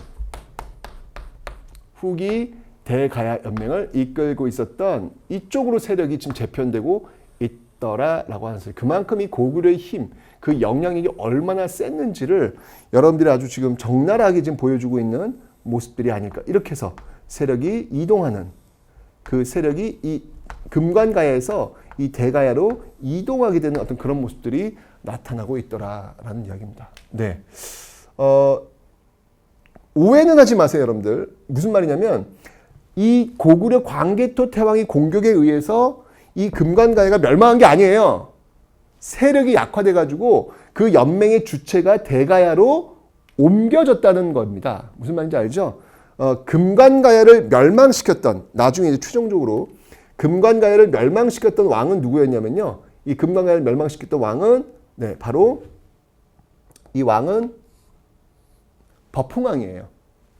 후기 대가야 연맹을 이끌고 있었던 이쪽으로 세력이 지금 재편되고 있더라라고 하는 소리. 그만큼 이 고구려의 힘, 그 영향력이 얼마나 셌는지를 여러분들이 아주 지금 적나라하게 지금 보여주고 있는 모습들이 아닐까. 이렇게 해서 세력이 이동하는 그 세력이 이 금관가야에서 이 대가야로 이동하게 되는 어떤 그런 모습들이 나타나고 있더라라는 이야기입니다. 네. 오해는 하지 마세요, 여러분들. 무슨 말이냐면 이 고구려 광개토 태왕의 공격에 의해서 이 금관가야가 멸망한 게 아니에요. 세력이 약화돼가지고 그 연맹의 주체가 대가야로 옮겨졌다는 겁니다. 무슨 말인지 알죠? 금관가야를 멸망시켰던, 나중에 이제 최종적으로 금관가야를 멸망시켰던 왕은 누구였냐면요. 이 금관가야를 멸망시켰던 왕은 네, 바로 이 왕은 버풍왕이에요.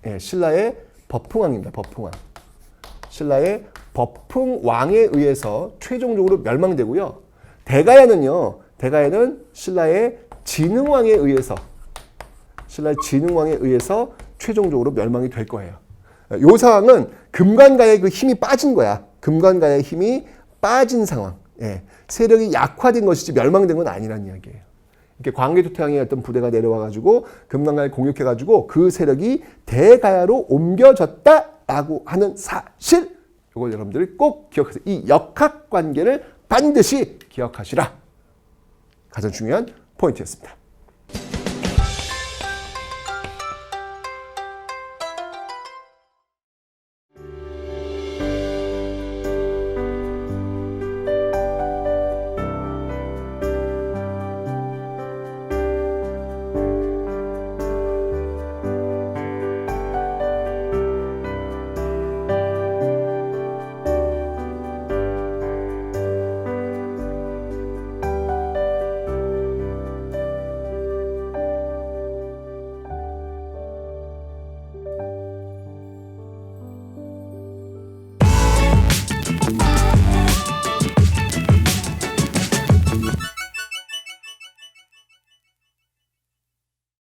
예, 신라의 버풍왕입니다. 버풍왕. 신라의 버풍왕에 의해서 최종적으로 멸망되고요. 대가야는 신라의 진흥왕에 의해서 최종적으로 멸망이 될 거예요. 이 상황은 금관가야의 그 힘이 빠진 거야. 금관가야의 힘이 빠진 상황. 예, 세력이 약화된 것이지 멸망된 건 아니라는 이야기예요. 이렇게 광개토 태왕의 어떤 부대가 내려와가지고 금관가야를 공격해가지고 그 세력이 대가야로 옮겨졌다라고 하는 사실. 이걸 여러분들이 꼭 기억하세요. 이 역학 관계를 반드시 기억하시라. 가장 중요한 포인트였습니다.